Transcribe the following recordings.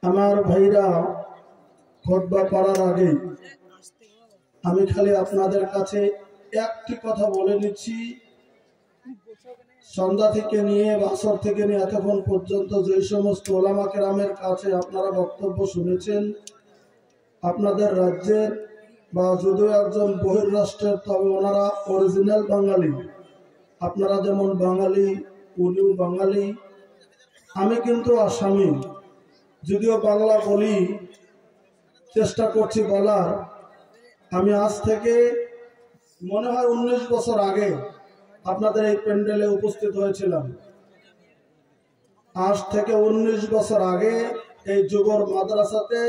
আমার ভাইরা খুতবা পড়ার আগে আমি খালি আপনাদের কাছে একটি কথা বলে নিচ্ছি। সন্ধ্যা থেকে নিয়ে বাসর থেকে নিয়ে এতক্ষণ পর্যন্ত যে সমস্ত ওলামা কেরামের কাছে আপনারা বক্তব্য শুনেছেন, আপনাদের রাজ্যের বা যদিও একজন বহির্রাষ্ট্রের, তবে ওনারা অরিজিনাল বাঙালি। আপনারা যেমন বাঙালি, উনিও বাঙালি, আমি কিন্তু আসামি। যদিও বাংলা বলি, চেষ্টা করছি বলার। আমি আজ থেকে মনে হয় 19 বছর আগে আপনাদের এই প্যান্ডেলে উপস্থিত হয়েছিলাম। আজ থেকে 19 বছর আগে এই যুবর মাদ্রাসাতে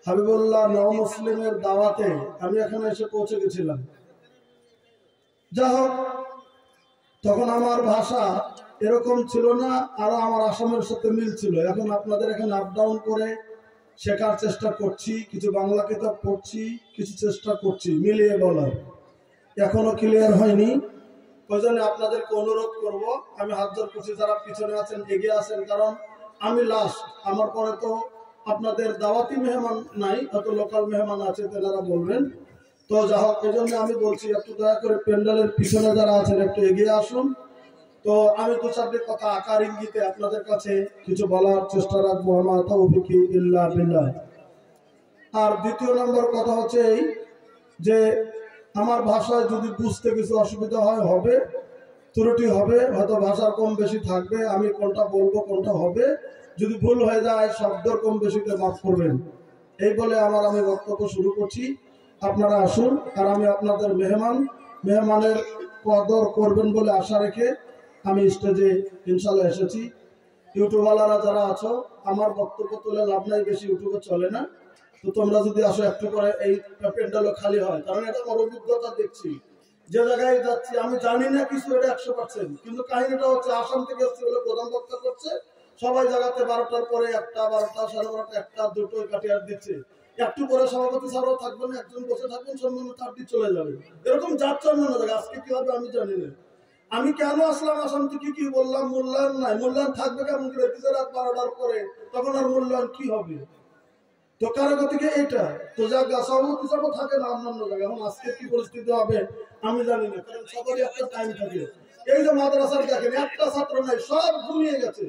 হাবিবুল্লাহ নও মুসলিমের দাওয়াতে আমি এখানে এসে পৌঁছে গেছিলাম। যা হোক, তখন আমার ভাষা এরকম ছিল না, আরো আমার আসামের সাথে মিল ছিল। এখন আপনাদের এখানে আপ ডাউন করে শেখার চেষ্টা করছি, কিছু বাংলা কিতাব পড়ছি, কিছু চেষ্টা করছি মিলিয়ে বলার। এখনো ক্লিয়ার হয়নি, ওই জন্য আপনাদেরকে অনুরোধ করব, আমি হাত জোর করছি যারা পিছনে আছেন এগিয়ে আসেন, কারণ আমি লাস্ট। আমার পরে তো আপনাদের দাওয়াতি মেহমান নাই, হয়তো লোকাল মেহমান আছে, তেনারা বলবেন। তো যা হোক, এই জন্য আমি বলছি একটু দয়া করে প্যান্ডেলের পিছনে যারা আছেন একটু এগিয়ে আসুন। তো আমি দু চারটি কথা আকার ইঙ্গিতে আপনাদের কাছে কিছু বলার চেষ্টা রাখবো। আমার তাওফিকি ইল্লা বিল্লাহ। আর দ্বিতীয় নম্বর কথা হচ্ছে এই যে আমার ভাষায় যদি বুঝতে কিছু অসুবিধা হয়, হবে ত্রুটি হবে, হয়তো ভাষার কম বেশি থাকবে, আমি কোনটা বলবো কোনটা হবে, যদি ভুল হয়ে যায় শব্দের কম বেশিতে মাফ করবেন। এই বলে আমি বক্তব্য শুরু করছি। আপনারা আসুন, আর আমি আপনাদের মেহমানের কদর করবেন বলে আশা রেখে আমি স্টেজে ইনশাল্লাহ এসেছি। ইউটিউবওয়ালারা যারা আছো, আমার বক্তব্য তুলে লাভ নাই, বেশি ইউটিউবে চলে না। তো তোমরা যদি আসো একটু করে, এই প্যান্ডেলও খালি হয়, কারণ এটা আমার অভিজ্ঞতা দেখছি। যে জায়গায় যাচ্ছি আমি জানি না কিছু, এটা 100%, কিন্তু কাহিনীটা হচ্ছে আসাম থেকে এসছে বলে প্রধান বক্তা করছে, সবাই জায়গাতে 12টার পরে 1টা, 12টা, 12:30, 1টা, 2টো কাটিয়ে দিচ্ছে। একটু করে সভাপতি স্যারও থাকবেন, একজন বসে থাকবেন, সম্মান তার দিয়ে চলে যাবে। এরকম যাচ্ছে অন্য জায়গায়। আজকে কি হবে আমি জানি না। আমি কেন আসলাম আসাম থেকে, কি বললাম, মূল্যায়ন নাই। মূল্যায়ন থাকবে কেমন করে? রাত 12টার পরে, তখন আর মূল্যায়ন কি হবে? তো কারো থেকে এইটা তো যাক, সভাপতি স্যারও থাকে না অন্যান্য জায়গায়। এখন আজকে কি পরিস্থিতি হবে আমি জানি না, কারণ সবারই একটা টাইম থাকে। এই যে মাদ্রাসার দেখেন, একটা ছাত্র নাই, সব ঘুমিয়ে গেছে।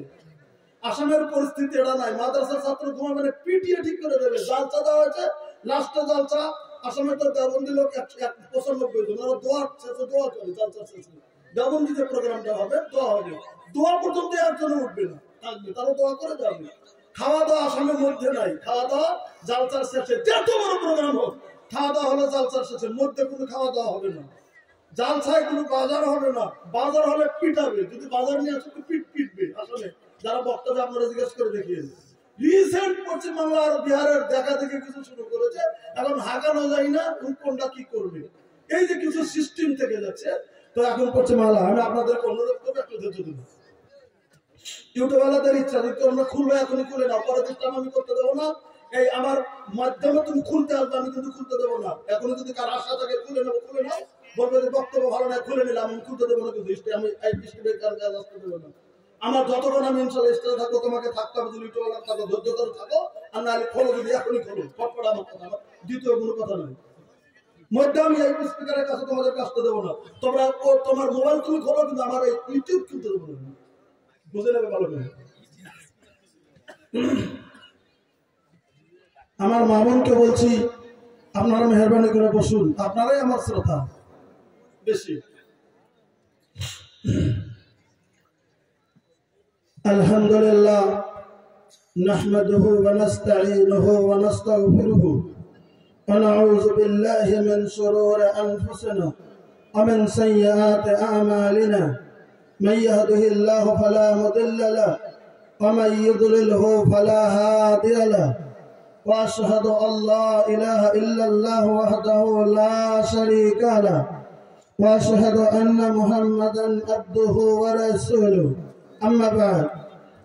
আসামের পরিস্থিতি এটা নাই, মাদ্রাসার ছাত্র ঘুমাবে না, পিটিয়ে ঠিক করে দেবে। জালসা দেওয়া হয়েছে, লাস্টে জালসা। আসামে তো দেওবন্দি লোক 95 জন, ওরা দোয়া শেষে দোয়া করে। জালসা শেষে দেওবন্দি যে প্রোগ্রামটা হবে, দোয়া হবে। দোয়া পর্যন্ত একজন উঠবে না, থাকবে, তারা দোয়া করে যাবে। খাওয়া দাওয়া আসামের মধ্যে নাই। খাওয়া দাওয়া জালসার শেষে, যত বড় প্রোগ্রাম হোক, খাওয়া দাওয়া হলে জালসার শেষে, মধ্যে কোনো খাওয়া দাওয়া হবে না। জালসায় কোনো বাজার হবে না, বাজার হলে পিটাবে। যদি বাজার নিয়ে আসে পিটবে। আসলে যারা বক্তাদের আপনারা জিজ্ঞেস করে দেখিয়েছে, রিসেন্ট পশ্চিমবাংলা আর বিহারের দেখা দেখে কিছু শুরু করেছে। এখন হাঁকানো যায় না কোনটা কি করবে, এই যে কিছু সিস্টেম থেকে যাচ্ছে। তো এখন পশ্চিমবাংলা আমি আপনাদেরকে অনুরোধ করবো একটু ধৈর্য দিন। ইউটিউবওয়ালাদের ইচ্ছা, যদি তোমরা খুলবে এখনই খুলে নাও, পরে দিকটা আমি করতে দেবো না। এই আমার মাধ্যমে তুমি খুলতে আসবে, আমি কিন্তু খুলতে দেবো না। এখনই যদি কার আশা থাকে খুলে নেবো, খুলে নাও। বলবে যে বক্তব্য ভালো নয়, খুলে নিলাম, আমি খুলতে দেবো না। কিন্তু আমি এই বৃষ্টির কারণে আসতে দেবো না। আমার যতক্ষণ আমি ইনশাল্লাহ স্টেজে থাকবো, তোমাকে থাকতে হবে। যদি ইউটিউবওয়ালা থাকো, ধৈর্য ধরে থাকো। আর নাহলে খোলো, যদি এখনই খোলো, ফটফট আমার কথা। দ্বিতীয় কোনো কথা নয়। মধ্যে আমি এই স্পিকারের কাছে তোমাদের আসতে দেবো না। তোমরা তোমার মোবাইল তুমি খোলো, কিন্তু আমার এই ইউটিউব খুলতে দেবো না। বুঝে নেবে ভালো করে। আমার মামুনকে বলছি, আপনারা মেহরবানি করে বসুন, আপনারাই আমার শ্রদ্ধা বেশি। আলহামদুলিল্লাহ, নাহমাদুহু ওয়া নাস্তাঈনুহু ওয়া নাস্তাগফিরুহু ওয়া নাউযু বিল্লাহি মিন শুরুরি আনফুসিনা ওয়া মিন সাইয়্যাতি আ'মালিনা। মান ইয়াহদিহিল্লাহু ফালা মুদিল্লা লাহু ওয়া মান ইউদ্লিলহু ফালা হাদিয়া লাহু। وأشهد أن لا إله إلا الله وحده لا شريك له وأشهد أن محمدا عبده ورسوله. أما بعد،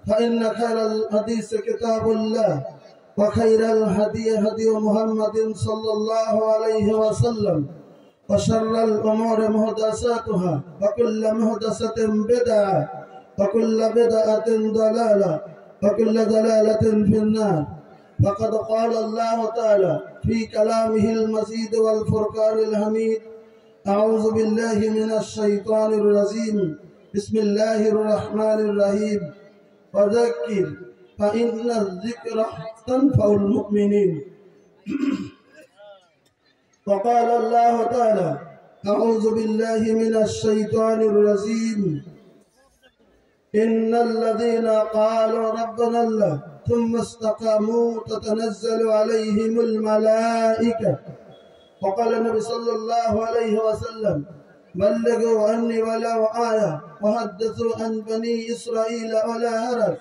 فإن خير الحديث كتاب الله وخير الهدي هدي محمد صلى الله عليه وسلم وشر الأمور محدثاتها وكل محدثة بدعة وكل بدعة ضلالة وكل ضلالة في النار. فقد قال الله تعالى في كلامه المجيد والفرقان الحميد: أعوذ بالله من الشيطان الرجيم، بسم الله الرحمن الرحيم، وذكر فإن الذكر تنفع المؤمنين. وقال الله تعالى: أعوذ بالله من الشيطان الرجيم، إن الذين قالوا ربنا الله ثم استقاموا تتنزل عليهم الملائكة. وقال النبي صلى الله عليه وسلم: بلغوا عني ولو آية وحدثوا عن بني إسرائيل ولا حرج،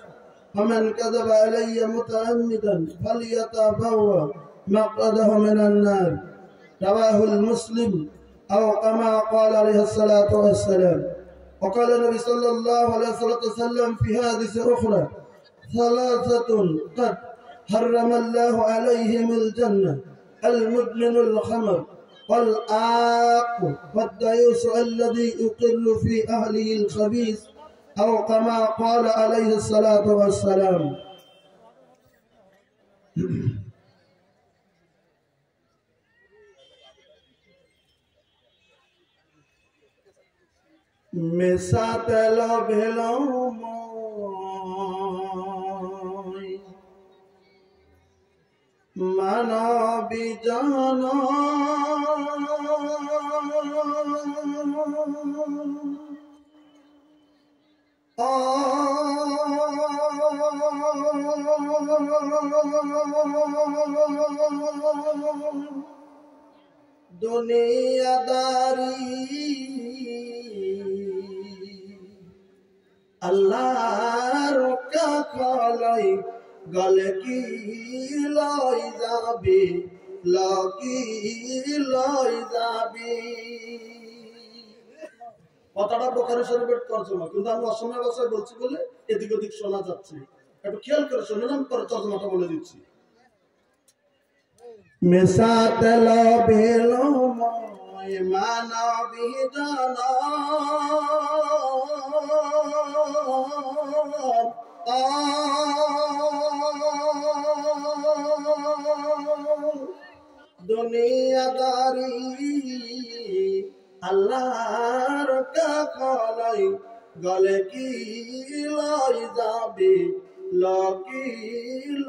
ومن كذب علي متعمدا فليتبوأ مقعده من النار. رواه المسلم أو كما قال عليه الصلاة والسلام. وقال النبي صلى الله عليه وسلم في حديث أخرى: ثلاثة قد حرم الله عليهم الجنة: المدمن الخمر والآق والديوث الذي يقر في أهله الخبيث، أو كما قال عليه الصلاة والسلام. মেসাতেল ভেলময় মানবী জন দুনিয়াদারি আল্লাহর কাফালাই গলে কি লই যাবি লকি লই যাবি। কথাটা বুখারী শরীফের তরজমা, কিন্তু আমি অসময় ভাষায় বলছি বলে এদিক ওদিক শোনা যাচ্ছে, একটু খেয়াল করে শুনুন, আমি পরে তরজমাটা বলে দিচ্ছি। মেসাতেল ভেলময় মানবী জন দুনিয়াদারি আল্লাহর কাফালাই গলে কি লই যাবি লকি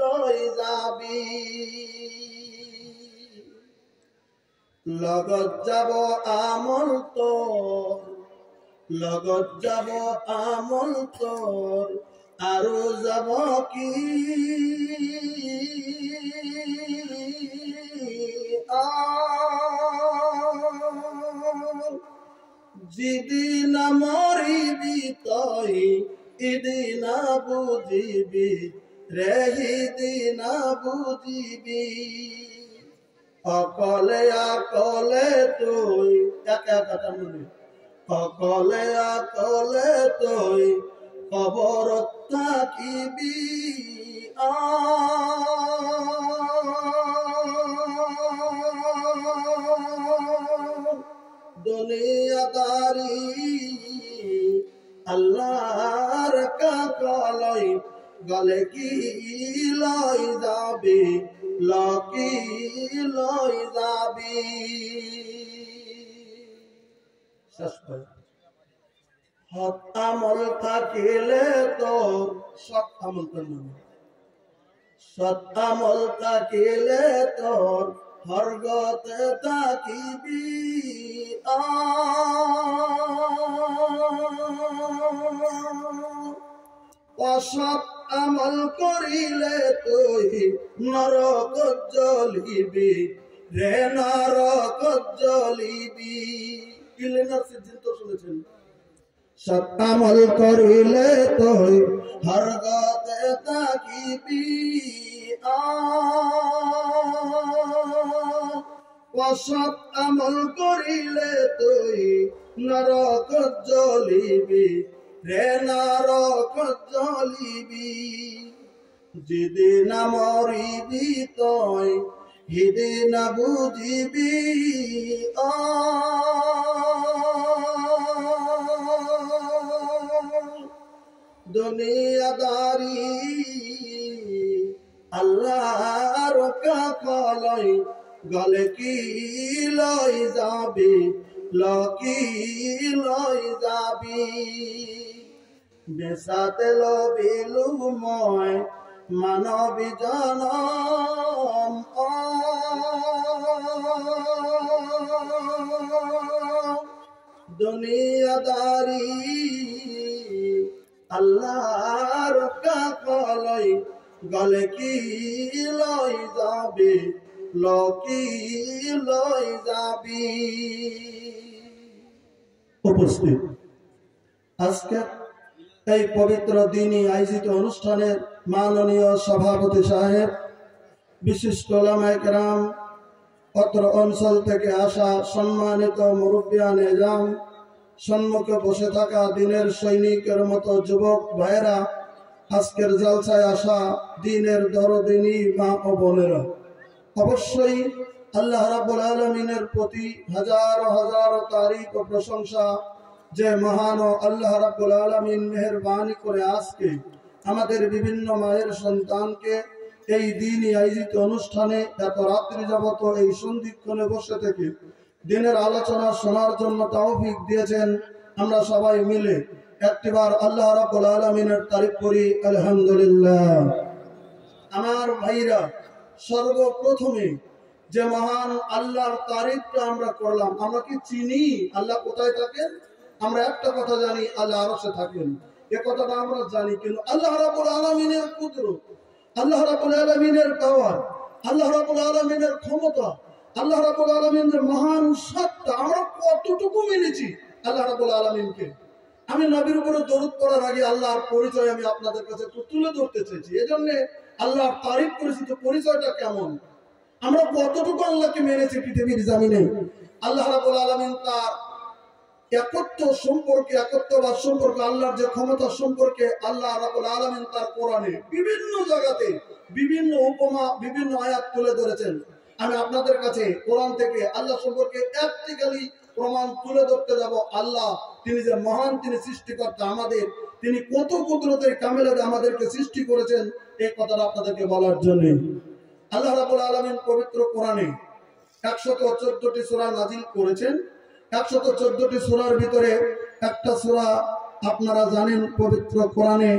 লই যাবি। লগত যাব আমল তোর, লগত যাব আমল তোর, আরো যাব কি যেদিন মরিবি তই ইদিন বুঝিবি রেহিদিন বুঝিবি। অকলে আকলে তুই একা একা মনে, অকলে আকলে তুই কবর থাকিবি। দুনিয়াদারি আল্লাহর কাফালাই গলে কি লই যাবি লকি লই যাবি। হক আমল থাকিলে তোর সৎ আমল করবি, সৎ আমল থাকিলে তোর স্বর্গতে থাকিবি। অসৎ আমল করিলে তুই নরক জ্বলিবি রে নরক জ্বলিবি। ইলেনার সিদ্ধান্ত শুনেছেন? সৎ আমল করিলে তুই স্বর্গতে থাকিবি। অসৎ আমল করিলে তুই নরক জ্বলিবি রে নরক জ্বলিবি। যেদিন মরিবি তুই হিদিনা বুঝিবি দুনিয়াদারি আল্লাহর কাকলই গলে কি লই যাবি লকি লই যাবি বেসাতে লবিলু মই মানবী জনম দুনিয়াদারি আল্লাহর কাকলই গলে কি লই যাবি লকি লই যাবি। উপস্থিত আজকে এই পবিত্র দিনই আয়োজিত অনুষ্ঠানের মাননীয় সভাপতি সাহেব, বিশিষ্ট ওলামায়ে কেরাম, অত্র অঞ্চল থেকে আসা সম্মানিত মুরব্বিয়ান এজাম, সম্মুখে বসে থাকা দিনের সৈনিকের মতো যুবক ভাইয়েরা, আজকের জলসায় আসা দিনের দরদিনী মা ও বোনেরা, অবশ্যই আল্লাহ রাব্বুল আলামিনের প্রতি হাজার হাজার তারিফ ও প্রশংসা যে মহান আল্লাহ রাব্বুল আলামিন মেহেরবানি করে আজকে আমাদের বিভিন্ন মায়ের সন্তানকে এই দিনই আয়োজিত অনুষ্ঠানে এত রাত্রি যাবত এই সন্ধিক্ষণে বসে থেকে দিনের আলোচনা শোনার জন্য তৌফিক দিয়েছেন। আমরা সবাই মিলে একটিবার আল্লাহ রাব্বুল আলামিনের তারিফ করি আলহামদুলিল্লাহ। আমার ভাইরা, সর্বপ্রথমে যে মহান আল্লাহর তারিফটা আমরা করলাম, আমরা কি চিনি আল্লাহ কোথায় থাকেন? আমরা একটা কথা জানি, আল্লাহ আরশে থাকেন, এ কথাটা আমরা জানি। কিন্তু আল্লাহ রাব্বুল আলামিনের কুদরত, আল্লাহ রাব্বুল আলামিনের পাওয়ার, আল্লাহ রাব্বুল আলামিনের ক্ষমতা, আল্লাহ রাব্বুল আলামিনের মহান সত্তা আমরা কতটুকু মেনেছি আল্লাহ রাব্বুল আলামিনকে? আমি নবীর উপরে দরুদ পড়ার আগে আল্লাহর পরিচয় আমি আপনাদের কাছে একটু তুলে ধরতে চাইছি। এজন্য আল্লাহর তারিফ করেছি, তো পরিচয়টা কেমন, আমরা কতটুকু আল্লাহকে মেনেছি পৃথিবীর জমিনে। আল্লাহ রাব্বুল আলামিন তার একত্ব সম্পর্কে, একত্ববাদ সম্পর্কে, আল্লাহর যে ক্ষমতা সম্পর্কে আল্লাহ রাব্বুল আলামিন তার কোরআনে বিভিন্ন জায়গাতে বিভিন্ন উপমা, বিভিন্ন আয়াত তুলে ধরেছেন। আমি আপনাদের কাছে কোরআন থেকে আল্লাহ সম্পর্কে প্র্যাকটিক্যালি প্রমাণ তুলে ধরতে যাব। আল্লাহ তিনি যে মহান, তিনি সৃষ্টিকর্তা, আমাদের তিনি কত কুদরতের কামেলে আমাদেরকে সৃষ্টি করেছেন, এই কথাটা আপনাদেরকে বলার জন্য আল্লাহ রাব্বুল আলামিন পবিত্র কোরআনে 114টি সূরা নাজিল করেছেন। 114টি সূরার ভিতরে একটা সূরা আপনারা জানেন, পবিত্র কোরআনে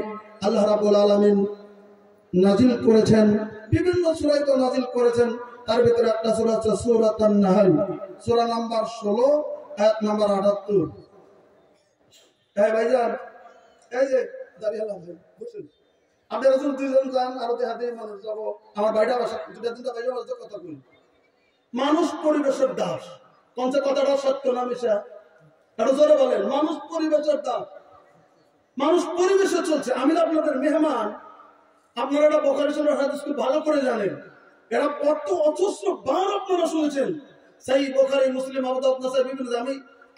আল্লাহ রাব্বুল আলামিন নাজিল করেছেন, বিভিন্ন সূরায় তো নাজিল করেছেন। তার ভিতরে একটা সূরা হচ্ছে সূরাতুন নাহল, সূরা নাম্বার 16 আয়াত নাম্বার 78। এই ভাইজান, এই যে দাঁড়িয়ে আছেন, বুঝছেন আপনারা যখন দুইজন যান আর হাতে মানুষ যাব, আমার বাইরে ভাষা দুটা তিনটা বাইরে ভাষা কথা কই, মানুষ পরিবেশের দাস। কোন যে কথাটা সত্য না মিশা? এটা জোরে বলেন, মানুষ পরিবেশের দাস, মানুষ পরিবেশে চলছে। আমি আপনাদের মেহমান, আপনারা এটা বুখারী শরীফের হাদিস খুব ভালো করে জানেন, এরা কত অজস্র বার আপনারা শুনেছেন। সেই বুখারী, মুসলিম, আবু দাউদ, নাসাই বিভিন্ন, আমি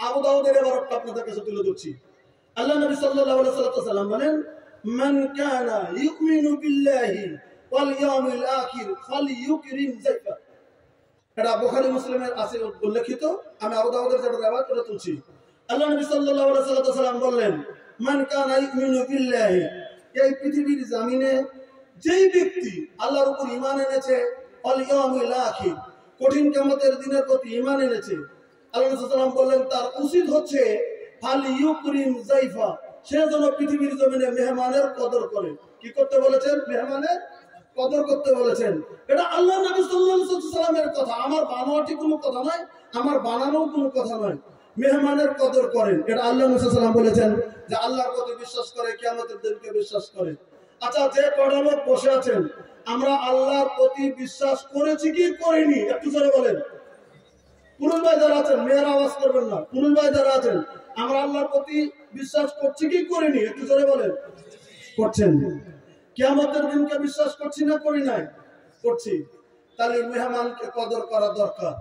আবু দাউদের এবার আপনাদের কাছে তুলে ধরছি। আল্লাহ নবী সাল্লাল্লাহু আলাইহি ওয়াসাল্লাম বলেন, মান কানা ইউমিনু বিল্লাহি ওয়াল ইয়াউমিল আখির ফালইউকরিম যায়ফা। এটা বুখারী মুসলিমের আছে উল্লেখিত, আমি আবু দাউদের যেটা riwayat করে তুলছি। আল্লাহ নবী সাল্লাল্লাহু আলাইহি ওয়াসাল্লাম বললেন, মান কানা ইউমিনু বিল্লাহি, এই পৃথিবীর জমিনে যেই ব্যক্তি আল্লাহর উপর ঈমান এনেছে, ওয়াল ইয়াউমিল আখির, কঠিন কিয়ামতের দিনের প্রতি ঈমান এনেছে, আল্লাহ নবী সাল্লাল্লাহু আলাইহি ওয়াসাল্লাম বললেন তার উচিত হচ্ছে ফালইউকরিম যায়ফা, সে যেন পৃথিবীর জমিনে মেহমানের কদর করে। কি করতে বলেছেন? মেহমানের কদর করতে বলেছেন। এটা আল্লাহ নবী সাল্লাল্লাহু আলাইহি ওয়াসাল্লামের কথা, আমার বানোয়াটি কোনো কথা নয়, আমার বানানো কোনো কথা নয়। মেহমানের কদর করেন, এটা আল্লাহ নবী সাল্লাল্লাহু আলাইহি ওয়াসাল্লাম বলেছেন যে আল্লাহর প্রতি বিশ্বাস করে, কিয়ামতের দিনকে বিশ্বাস করে। আচ্ছা, যে কটা লোক বসে আছেন, আমরা আল্লাহর প্রতি বিশ্বাস করেছি কি করিনি? একটু জোরে বলেন। পুরুষ ভাই যারা আছেন, মেয়েরা আওয়াজ করবেন না। পুরুষ ভাই যারা আছেন, আমরা আল্লাহর প্রতি বিশ্বাস করছি কি করিনি? একটু জোরে বলেন। করছেন। কিয়ামতের দিনকে বিশ্বাস করছি না করি নাই? করছি। তাহলে মেহমানকে কদর করা দরকার।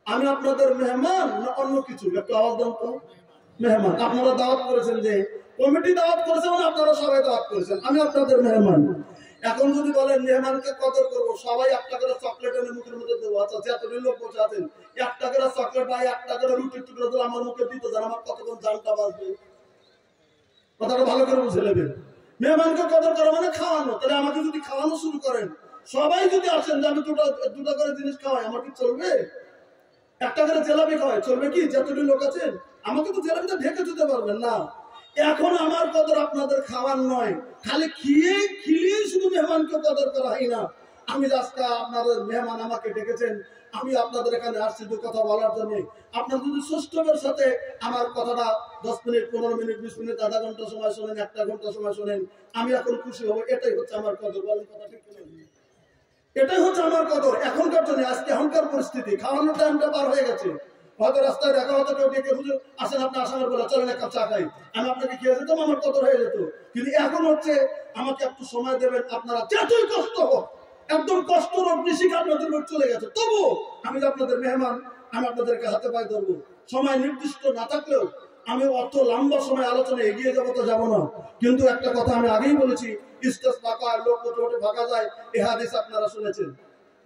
আমি আপনাদের মেহমান না অন্য কিছু? একটু আওয়াজ দেন তো। মেহমান। আপনারা দাওয়াত করেছেন, যে কমিটি দাওয়াত করেছে, মানে আপনারা সবাই দাওয়াত করেছেন, আমি আপনাদের মেহমান। এখন যদি বলেন মেহমানকে কদর করবো, সবাই 1 টাকার চকলেট এনে মুখের মধ্যে দেবো। আচ্ছা, যতদিন লোক বসে আছেন 1 টাকার চকলেট বা 1 টাকার রুটির টুকরো দিলে আমার মুখে দিতে যান, আমার কতক্ষণ জানটা বাজবে? কথাটা ভালো করে বুঝে নেবেন। মেহমানকে কদর করা মানে খাওয়ানো। তাহলে আমাকে যদি খাওয়ানো শুরু করেন, সবাই যদি আসেন যে আমি দুটা করে জিনিস খাওয়াই, আমার কি চলবে? 1 টাকার জেলাপি খাওয়াই, চলবে কি? যতদিন লোক আছেন আমাকে তো জেলাপিটা ঢেকে দিতে পারবেন না। এখন আমার কদর আপনাদের খাওয়ার নয়, খালি খিলিয়ে শুধু মেহমানকে কদর করা হয় না। আমি আজকে আপনাদের মেহমান আমাকে ডেকেছেন, আমি আপনাদের এখানে আসছি 2 কথা বলার জন্য। আপনারা যদি সুষ্ঠুভাবে সাথে আমার কথাটা 10 মিনিট, 15 মিনিট, 20 মিনিট, আধা ঘন্টা সময় শোনেন, 1 ঘন্টা সময় শোনেন, আমি এখন খুশি হব। এটাই হচ্ছে আমার কদর। বলেন কথা ঠিক কিনা? এটাই হচ্ছে আমার কদর এখনকার জন্য। আজকে এখনকার পরিস্থিতি, খাওয়ানোর টাইমটা পার হয়ে গেছে। হয়তো রাস্তায় দেখা হতো কেউ ডেকে, হুজুর আসেন, আপনি আসানোর বলে চলেন 1 কাপ চা খাই, আমি আপনাকে খেয়ে যেতাম, আমার কদর হয়ে যেত। কিন্তু এখন হচ্ছে আমাকে একটু সময় দেবেন, আপনারা যতই কষ্ট হোক, একদম কষ্ট হোক, নিশিক আপনাদের উপর চলে গেছে, তবু আমি আপনাদের মেহমান, আমি আপনাদেরকে হাতে পায়ে ধরবো। সময় নির্দিষ্ট না থাকলেও আমি অত লম্বা সময় আলোচনা এগিয়ে যাবো তো যাবো না। কিন্তু একটা কথা আমি আগেই বলেছি, স্টেজ ফাঁকা, লোক কোটে ভাগা যায়। এই হাদিস আপনারা শুনেছেন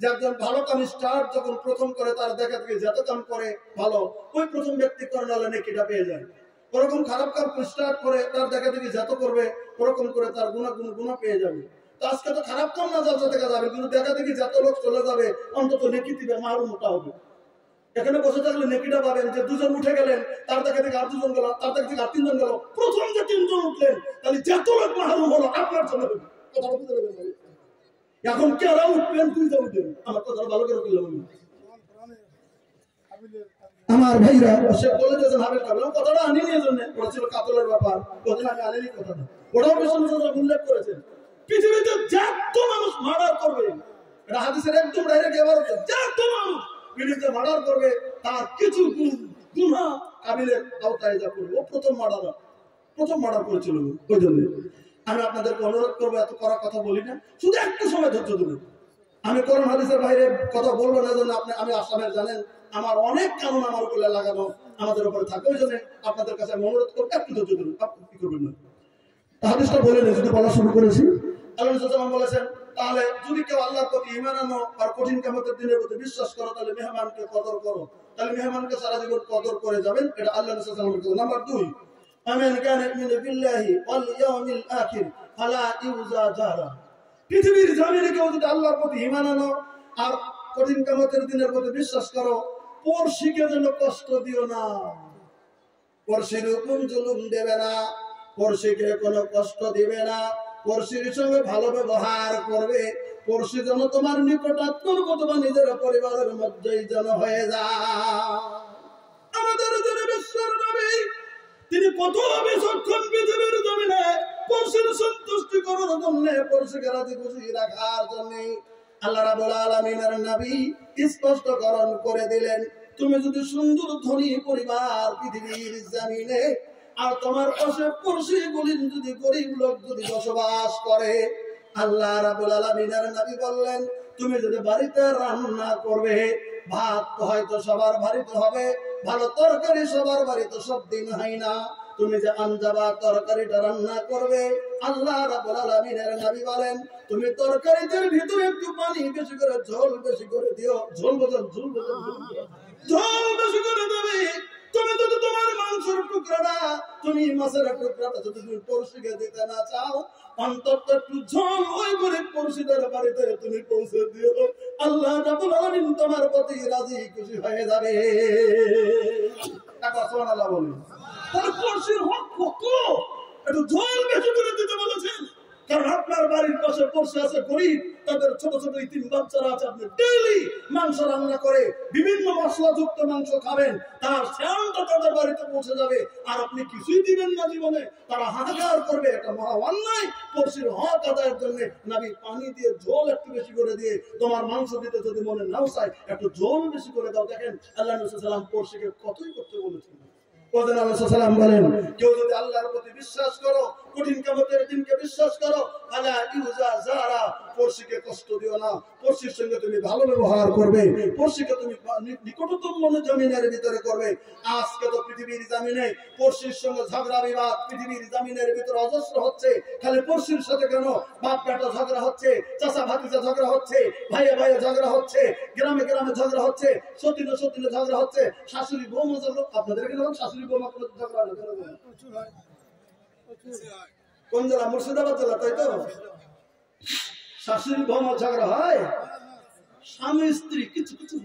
যে একজন ভালো কাম স্টার্ট যখন প্রথম করে, তার দেখা থেকে যত কাম করে ভালো, ওই প্রথম ব্যক্তি করে নালে নেকিটা পেয়ে যায়। ওরকম খারাপ কাম স্টার্ট করে, তার দেখা থেকে যত করবে ওরকম করে তার গুণা পেয়ে যাবে। তো আজকে তো খারাপ কাম না যাওয়া দেখা যাবে, কিন্তু দেখা দেখি যত লোক চলে যাবে, অন্তত নেকি দিবে, মারও মোটা হবে। এখানে বসে থাকলে নেকিটা পাবেন যে 2 জন উঠে গেলেন, তার দেখা থেকে আর 2 জন গেল, তার দেখা থেকে আর 3 জন গেল, প্রথম যে 3 জন উঠলেন, তাহলে যত লোক মাহরুম হলো আপনার জন্য হবে। কথাটা বুঝতে পারবেন? এখন কেরা উঠবেন, 2 জন উঠবেন। আমার কথা ভালো করে বললাম। আমার ভাইরা সে বলে দিয়েছেন হাবিল কাবিল, কথাটা আনি নিয়ে জন্য ওরা ছিল কাতলের ব্যাপার, ওদিন আমি আনিনি কথাটা, ওটাও বিশ্বনবী উল্লেখ করেছেন। পৃথিবীতে যত মানুষ মার্ডার করবে, এটা হাদিসের একদম ডাইরেক্ট এবার হচ্ছে, যত মানুষ পৃথিবীতে মার্ডার করবে তার কিছু গুনাহ কাবিলের আওতায় যা করবে। ও প্রথম মার্ডার করেছিল। ওই জন্য আমি আপনাদেরকে অনুরোধ করবো, এত করার কথা বলি না, শুধু একটু সময় ধৈর্য ধরুন। আমি কোরআন হাদিসের বাইরে কথা বলবো না, জন্য আমি আসামের জানেন আমার অনেক কারণ আমার উপরে লাগানো আমাদের উপরে থাকে। ওই জন্য আপনাদের কাছে আমি অনুরোধ করবো, একটু ধৈর্য ধরুন। আপনি কি করবেন না? হাদিসটা বলে নেই, যদি বলা শুরু করেছি। আল্লাহ রাসূল বলেছেন, তাহলে যদি কেউ আল্লাহর প্রতি ঈমান আনো আর কঠিন কিয়ামতের দিনের প্রতি বিশ্বাস করো, তাহলে মেহমানকে কদর করো। তাহলে মেহমানকে সারা জীবন কদর করে যাবেন। এটা আল্লাহ রাসূল বলেছেন। নাম্বার 2, আমান কানা ইউমিনু বিল্লাহি ওয়াল ইয়াউমিল আখির ফালা ইউজা জারা। পৃথিবীর জমিনে কেউ যদি আল্লাহর প্রতি ঈমান আনো আর কঠিন কিয়ামতের দিনের প্রতি বিশ্বাস করো, পড়শিকে যেন কষ্ট দিও না, পড়শির উপর জুলুম দেবে না, পড়শিকে কোনো কষ্ট দিবে না, পড়শির সঙ্গে ভালো ব্যবহার করবে। পড়শি যেন তোমার নিকটাত্মীয় অথবা নিজের পরিবারের মধ্যেই যেন হয়ে যায়। আমাদের যিনি বিশ্বের নবী, তিনি কত বিচক্ষণ পৃথিবীর জমিনে পড়শির সন্তুষ্টি করার জন্য, পড়শিকে রাজি খুশি রাখার জন্য আল্লাহ রাব্বুল আলামিনের নবী স্পষ্টকরণ করে দিলেন, তুমি যদি সুন্দর ধনী পরিবার পৃথিবীর জমিনে, আর তোমার পাশে পড়শি গুলিন যদি গরিব লোক যদি বসবাস করে, আল্লাহ রাব্বুল আলামিনের নবী বললেন, তুমি যদি বাড়িতে রান্না করবে, ভাত হয়তো সবার বাড়িতে হবে, ভালো তরকারি সবার বাড়িতে সব দিন হয় না, তুমি যে আঞ্জাবা তরকারিটা রান্না করবে, আল্লাহ রাব্বুল আলামিনের নবী বলেন, তুমি তরকারিটার ভিতরে একটু পানি বেশি করে, ঝোল বেশি করে দিও। ঝোল বেশি করে দেবে। তুমি যদি তোমার মাংসের টুকরাটা, তুমি মাছের টুকরাটা যদি তুমি পড়শিকে দিতে না চাও, অন্তত একটু ঝোল ওই গরিব পড়শিদের বাড়িতে তুমি পৌঁছে দিও। আল্লাহ রাব্বুল আলামিন তোমার প্রতি রাজি খুশি হয়ে যাবে। সুবহানাল্লাহ বলেন। তার পড়শির হক কত, একটু ঝোল বেশি করে দিতে বলেছেন। কারণ আপনার বাড়ির পাশে পড়শি আছে গরিব, তাদের ছোট ছোট ইতিম বাচ্চারা আছে, আপনি ডেইলি মাংস রান্না করে বিভিন্ন মশলাযুক্ত মাংস খাবেন, তার সেন্টটা তাদের বাড়িতে পৌঁছে যাবে, আর আপনি কিছুই দিবেন না জীবনে, তারা হাহাকার করবে। এটা মহা অন্যায়। পড়শির হক আদায়ের জন্য নবী পানি দিয়ে ঝোল একটু বেশি করে দিয়ে, তোমার মাংস দিতে যদি মনে নাও চায়, একটু ঝোল বেশি করে দাও। দেখেন আল্লাহ নবী সাল্লাল্লাহু আলাইহি ওয়াসাল্লাম পড়শিকে কতই করতে বলেছেন। বলেন, কেউ যদি আল্লাহর প্রতি বিশ্বাস করো, কঠিন কিয়ামতের দিনকে বিশ্বাস করো। আলা ইউজা যারা, পড়শিকে কষ্ট দিও না, পড়শির সঙ্গে তুমি ভালো ব্যবহার করবে, পড়শিকে তুমি নিকটতম জমিনের ভিতরে করবে। আজকে তো পৃথিবীর জমিনে পড়শির সঙ্গে ঝগড়া বিবাদ পৃথিবীর জমিনের ভিতরে অজস্র হচ্ছে। খালি পড়শির সাথে কেন বাপ বেটা ঝগড়া হচ্ছে, চাচা ভাতিজা ঝগড়া হচ্ছে, ভাইয়ে ভাইয়ে ঝগড়া হচ্ছে, গ্রামে গ্রামে ঝগড়া হচ্ছে, সতীনে সতীনে ঝগড়া হচ্ছে, শাশুড়ি বৌমা ঝগড়া। আপনাদের এখানে শাশুড়ি বৌমা কোনো ঝগড়া হয়? কোন জেলা? মুর্শিদাবাদ জেলা, তাই তো? শাশুড়ি বৌমা ঝগড়া হয়, স্বামী স্ত্রী কিছু কিছু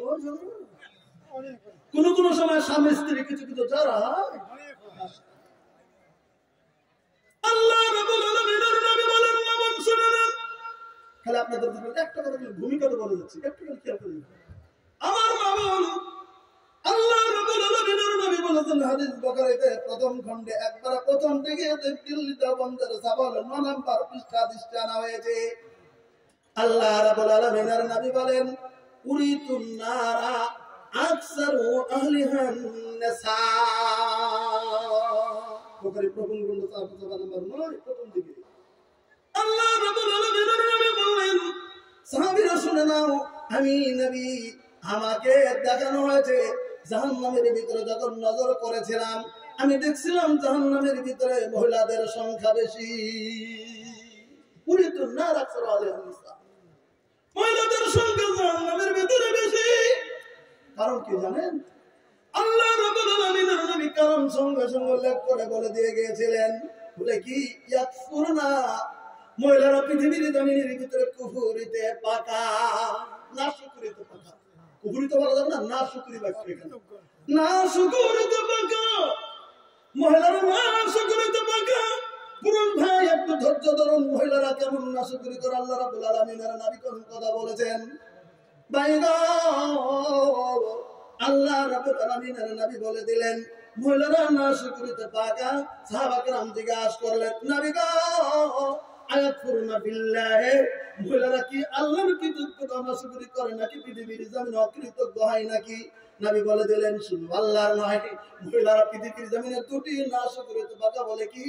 কোন কোন সময় স্বামী স্ত্রী কিছু কিছু যারা আল্লাহ রাব্বুল আলামিনের নবী বলেন, নামান শুনেন। খালি আপনাদের একটা কথা ভূমিকা তো বলে যাচ্ছে, একটু খেয়াল করুন। আমার মামুন আল্লাহ রাব্বুল আলামিনের নবী বলেছেন হাদিস বুখারীতে প্রথম খণ্ডে একবার প্রথম দিকে দিল্লিতে বন্দর সাবাল 9 নাম্বার পৃষ্ঠা দৃষ্টি আনা হয়েছে। আল্লাহ রাব্বুল আলামিনের নবী বলেন, উরিতুন নারা আকসারু আহলিহা নিসা। বুখারী প্রথম খণ্ড 4 নাম্বার 9 প্রথম দিকে আল্লাহ রাব্বুল আলামিনের নবী বলেন, সাহাবীরা শুনে নাও, আমি নবী আমাকে দেখানো হয়েছে জাহান্নামের ভিতরে যখন নজর করেছিলাম, আমি দেখছিলাম জাহান্নামের ভিতরে মহিলাদের সংখ্যা বেশি। উরিতুন নারা আকসারু আহলিহা নিসা, মহিলাদের সংখ্যা জাহান্নামের ভিতরে বেশি। কারণ কি জানেন? আল্লাহ রাব্বুল আলামিনের নবী কারণ সঙ্গে সঙ্গে উল্লেখ করে বলে দিয়ে গিয়েছিলেন, বলে কি, ইয়াকফুরনা, মহিলারা পৃথিবীর জমিনের ভিতরে কুফরিতে পাকা, নাশুকরিতে পাকা। কুফরিতে বলা যাবে না, নাশুকরি বাক্য এখানে, নাশুকরিতে পাকা, মহিলারা নাশুকরিতে পাকা। পুরুষ ভাই একটু ধৈর্য ধরুন, মহিলারা কেমন নাশুকরি করে আল্লাহ রাব্বুল আলামিনের নবী কোন কথা বলেছেন। বাইগা আল্লাহ রাব্বুল আলামিনের নবী বলে দিলেন, মহিলারা নাশুকরিতে পাকা। সাহাবা কেরাম জিজ্ঞাসা করলেন, নবী গো আয়াতফুরনা বিল্লাহি, মহিলারা কি আল্লাহর কৃতজ্ঞতা নাশুকরি করে নাকি পৃথিবীর জমিনে অকৃতজ্ঞ হয় নাকি? নবী বলে দিলেন, শুধু আল্লাহর নয়, মহিলারা পৃথিবীর জমিনে দুটি নাশুকরিতে পাকা। বলে কি?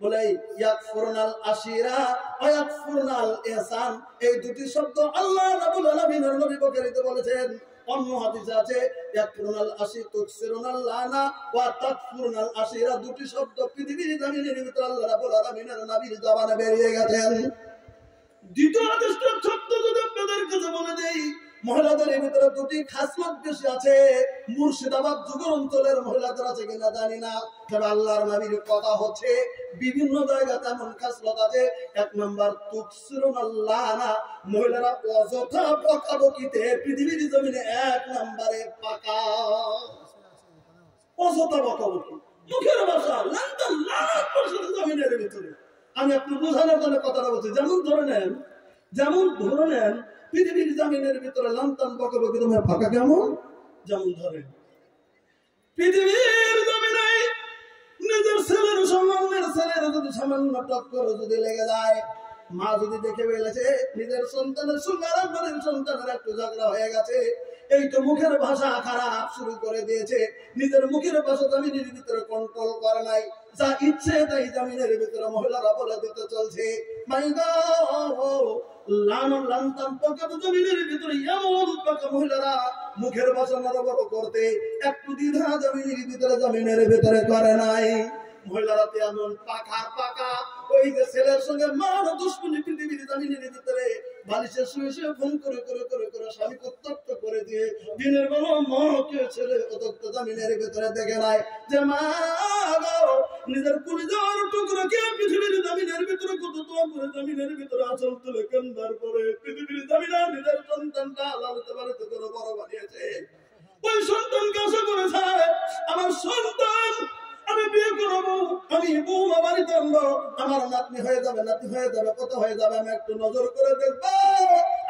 বলে ইয়াকফুরনাল আশিরা ওয়া ইয়াকফুরনাল ইহসান। এই দুটি শব্দ আল্লাহ রাব্বুল আলামিনের নবী বুখারীতে বলেছেন। অন্য হাদিসে আছে ইয়াকফুরনাল আশি তুকসিরুনাল লানা ওয়া তাকফুরনাল আশিরা। দুটি শব্দ পৃথিবীর জমিনের ভিতরে আল্লাহ রাব্বুল আলামিনের নবীর জবানে বেরিয়ে গেছেন। দ্বিতীয় হাদিসের শব্দ যদি আপনাদের কাছে বলে দেই, মহিলাদের ভিতরে দুটি খাসলত বেশি আছে। মুর্শিদাবাদ যুগের অঞ্চলের মহিলাদের আছে কিনা জানি না, তবে আল্লাহর নবীর কথা হচ্ছে বিভিন্ন জায়গাতে এমন খাসলত আছে। এক নাম্বার তুকসিরুনাল লানা, মহিলারা অযথা বকাবকিতে পৃথিবীর জমিনে এক নম্বরে পাকা। অযথা বকাবকি, মুখের ভাষা লান্তান লানাত পরিষদ জমিনের ভিতরে। আমি একটু বোঝানোর জন্য কথাটা বলছি। যেমন ধরে নেন পৃথিবীর জমিনের ভিতরে লান্তান বকাবকি তোমার ফাঁকা কেমন? যেমন ধরেন পৃথিবীর জমিনে নিজের ছেলের সম্মানের ছেলের যদি সামান্য টক্কর যদি লেগে যায়, মা যদি দেখে ফেলেছে নিজের সন্তানের সঙ্গে আরেকজনের সন্তানের একটু ঝগড়া হয়ে গেছে, এই তো মুখের ভাষা খারাপ শুরু করে দিয়েছে। নিজের মুখের ভাষা জমিনের ভিতরে কন্ট্রোল করে নাই, যা ইচ্ছে তাই জমিনের ভিতরে মহিলারা বলে দিতে চলছে। জমিনের ভিতরে এমন পাকা মহিলারা মুখের ভাষা নড়বড় করতে একটু দ্বিধা জমিনের ভিতরে করে নাই। মহিলারা এমন পাকা, ওই যে ছেলের সঙ্গে মার দুশ্মনী পৃথিবীর জমিনের ভিতরে বালিশে শুয়ে শুয়ে ফোন করে স্বামীকে উত্তপ্ত করে দিয়ে দিনের বেলা মাকে ছেলে উত্তপ্ত জমিনের ভিতরে দেখে নাই যে মা নিজের কলিজার টুকরোকে পৃথিবীর জমিনের ভিতরে কত করে জমিনের ভিতরে আঁচল তুলে কেন্দার করে পৃথিবীর জমিনে নিজের সন্তানটা লালতে পালিত করে বড় বানিয়েছে। ওই সন্তানকে আশা করেছে আমার সন্তান আমি বিয়ে করবো, আমি বৌমা বাড়িতে আনবো, আমার নাতনি হয়ে যাবে, কত হয়ে যাবে, আমি একটু নজর করে দেখবো।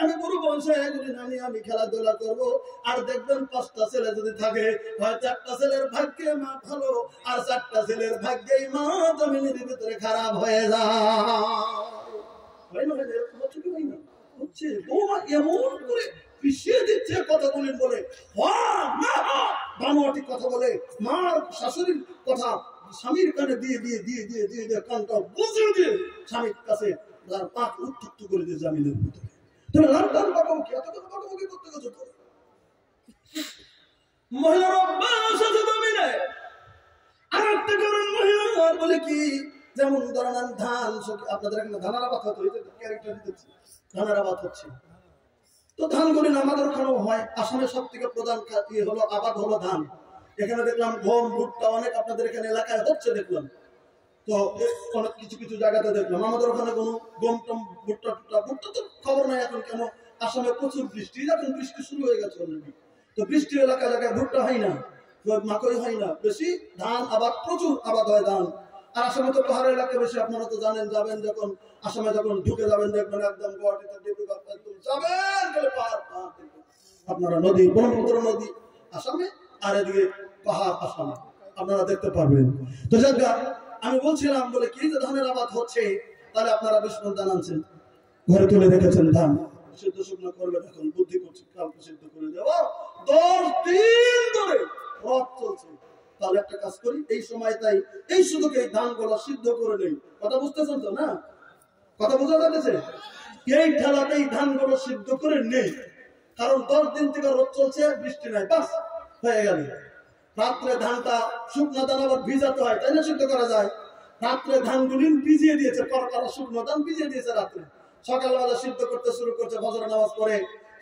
আমি বুড়ো বয়সে একদিন আমি খেলাধুলা করবো। আর দেখবেন 5টা ছেলে যদি থাকে, হয় 4টা ছেলের ভাগ্যে মা ভালো, আর 4টা ছেলের ভাগ্যেই মা জমিনের ভিতরে খারাপ হয়ে যায়। হচ্ছে বৌমা এমন করে পিছিয়ে দিচ্ছে কথাগুলি বলে, বানোয়াটি কথা বলে, মার শাশুড়ির কথা স্বামীর কানে দিয়ে দিয়ে দিয়ে দিয়ে দিয়ে দিয়ে কানটা বুঝে দিয়ে স্বামীর কাছে তার পাক উত্তপ্ত করে দিয়ে জামিনের ভিতরে। তুমি লান্টান পাকাবুকি এত কথা পাকাবুকি করতে গেছো তো মহিলারা বাসাতে দামি নেয়। আর একটা কারণ মহিলার বলে কি, যেমন ধরেন ধান, আপনাদের এখানে ধানের আবাদ হতো, ক্যারেক্টার দিতেছি, ধানের আবাদ হচ্ছে, তো ধানগুলি আমাদের ওখানেও হয়। আসামের সব থেকে প্রধান হলো আবাদ হলো ধান। এখানে দেখলাম গম, ভুট্টা অনেক আপনাদের এখানে এলাকায় হচ্ছে দেখলাম, তো অনেক কিছু কিছু জায়গাতে দেখলাম। আমাদের ওখানে কোনো গম টম ভুট্টা টুট্টা, ভুট্টা তো খবর নাই এখন, কেন আসামে প্রচুর বৃষ্টি, এখন বৃষ্টি শুরু হয়ে গেছে অলরেডি, তো বৃষ্টি এলাকা এলাকায় ভুট্টা হয় না, মাকই হয় না, বেশি ধান আবাদ, প্রচুর আবাদ হয় ধান। আর আসামে তো পাহাড় এলাকা বেশি, আপনারা তো জানেন, যাবেন যখন আসামে যখন ঢুকে যাবেন দেখবেন একদম গুয়াহাটিতে ডিব্রুগড় একদম যাবেন গেলে পাহাড় পাহাড়, আপনারা নদী, ব্রহ্মপুত্র নদী আসামে, আর এদিকে পাহাড় আসামে, আপনারা দেখতে পারবেন। তো যাক, আমি বলছিলাম বলে কি যে ধানের আবাদ হচ্ছে, তাহলে আপনারা বিস্কুট ধান আনছেন, ঘরে তুলে রেখেছেন, ধান সিদ্ধ শুকনো করবেন, এখন বুদ্ধি করছি কালকে সিদ্ধ করে দেবো, 10 দিন ধরে রথ চলছে। তাহলে একটা কাজ করি, এই সময় তাই এই সুযোগে এই ধান গুলো সিদ্ধ করে নেই। কথা বুঝতেছেন তো না? কথা বোঝা যাচ্ছে? এই ঠেলাতেই ধান গুলো সিদ্ধ করে নেই, কারণ 10 দিন থেকে রোদ চলছে, বৃষ্টি নাই, বাস হয়ে গেল। রাত্রে ধানটা, শুকনো ধান আবার ভিজাতে হয়, তাই না, সিদ্ধ করা যায়। রাত্রে ধানগুলি ভিজিয়ে দিয়েছে, করকরা শুকনো ধান ভিজিয়ে দিয়েছে রাত্রে, সকালবেলা সিদ্ধ করতে শুরু করছে, ফজর নামাজ পড়ে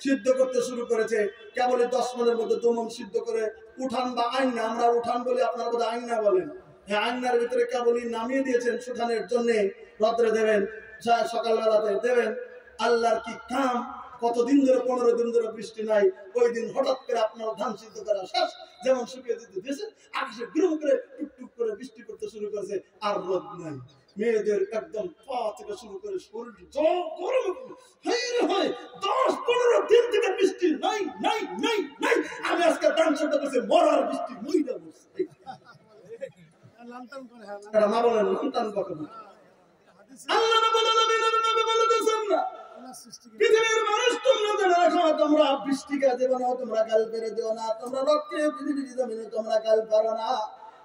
সিদ্ধ করতে শুরু করেছে। কেবলই 10 মনের মধ্যে 2 মন সিদ্ধ করে উঠান বা আইনা, আমরা উঠান বলি, আপনারা বোধহয় আইনা বলেন, হ্যাঁ, আইনার ভিতরে কেবলই নামিয়ে দিয়েছেন শুকানোর জন্য, রাত্রে দেবেন, সকালবেলাতে দেবেন। আল্লাহর কি কাম, কতদিন ধরে, 15 দিন ধরে বৃষ্টি নাই, ওই দিন হঠাৎ করে আপনার ধান সিদ্ধ করা শেষ, যেমন শুকিয়ে দিতে দিয়েছেন, আকাশে গরম করে টুকটুক করে বৃষ্টি করতে শুরু করেছে, আর রোদ নাই। মেয়েদের একদম পা থেকে শুরু করে শরীর গরম হয়, 10-15 দিন থেকে বৃষ্টি নাই নাই নাই নাই। আমি আজকে ধান সিদ্ধ করছি, মরার বৃষ্টি মইরা বসে, এটা মা বলেন লান্তান কখন। আল্লাহ রাব্বুল আলামিনের নবী বলেছেন না, পৃথিবীর মানুষ তোমরা জেনে রাখো, তোমরা বৃষ্টিকে দেবে না, তোমরা গাল পেরে দিও না, তোমরা রথকে পৃথিবীর জমিনে তোমরা গাল পারো না।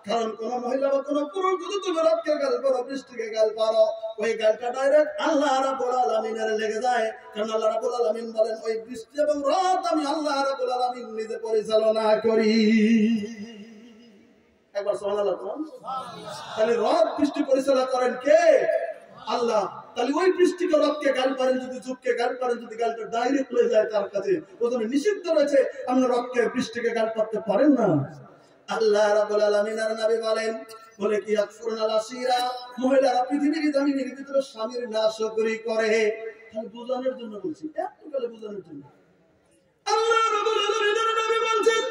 কারণ কোন মহিলা বা কোন পুরুষ যদি তুমি রথকে গাল পারো, বৃষ্টিকে গাল পারো, ওই গালটা ডাইরেক্ট আল্লাহ রাব্বুল আলামিনের লেগে যায়। কারণ আল্লাহ রাব্বুল আলামিন বলেন, ওই বৃষ্টি এবং রথ আমি আল্লাহ রাব্বুল আলামিন নিজে পরিচালনা করি। একবার সুবহানাল্লাহ বলুন। তাহলে রথ বৃষ্টি পরিচালনা করেন কে? আল্লাহ। তাহলে ওই বৃষ্টিকে রথকে গাল পারেন যদি, যুগকে গাল পারেন যদি, গালটা ডাইরেক্ট হয়ে যায় তার কাছে, ওখানে নিষিদ্ধ রয়েছে, আপনি রথকে বৃষ্টিকে গাল পারতে পারেন না। আল্লাহ রাব্বুল আলামিনের নবী বলেন, বলে কি আকফুরুনাল আসিরা, মহিলারা পৃথিবীর জমিনের ভিতরে স্বামীর নাশকরি করে। খালি বোঝানোর জন্য বলছি, একটু খালি বোঝানোর জন্য। আল্লাহ রাব্বুল আলামিনের নবী বলেন,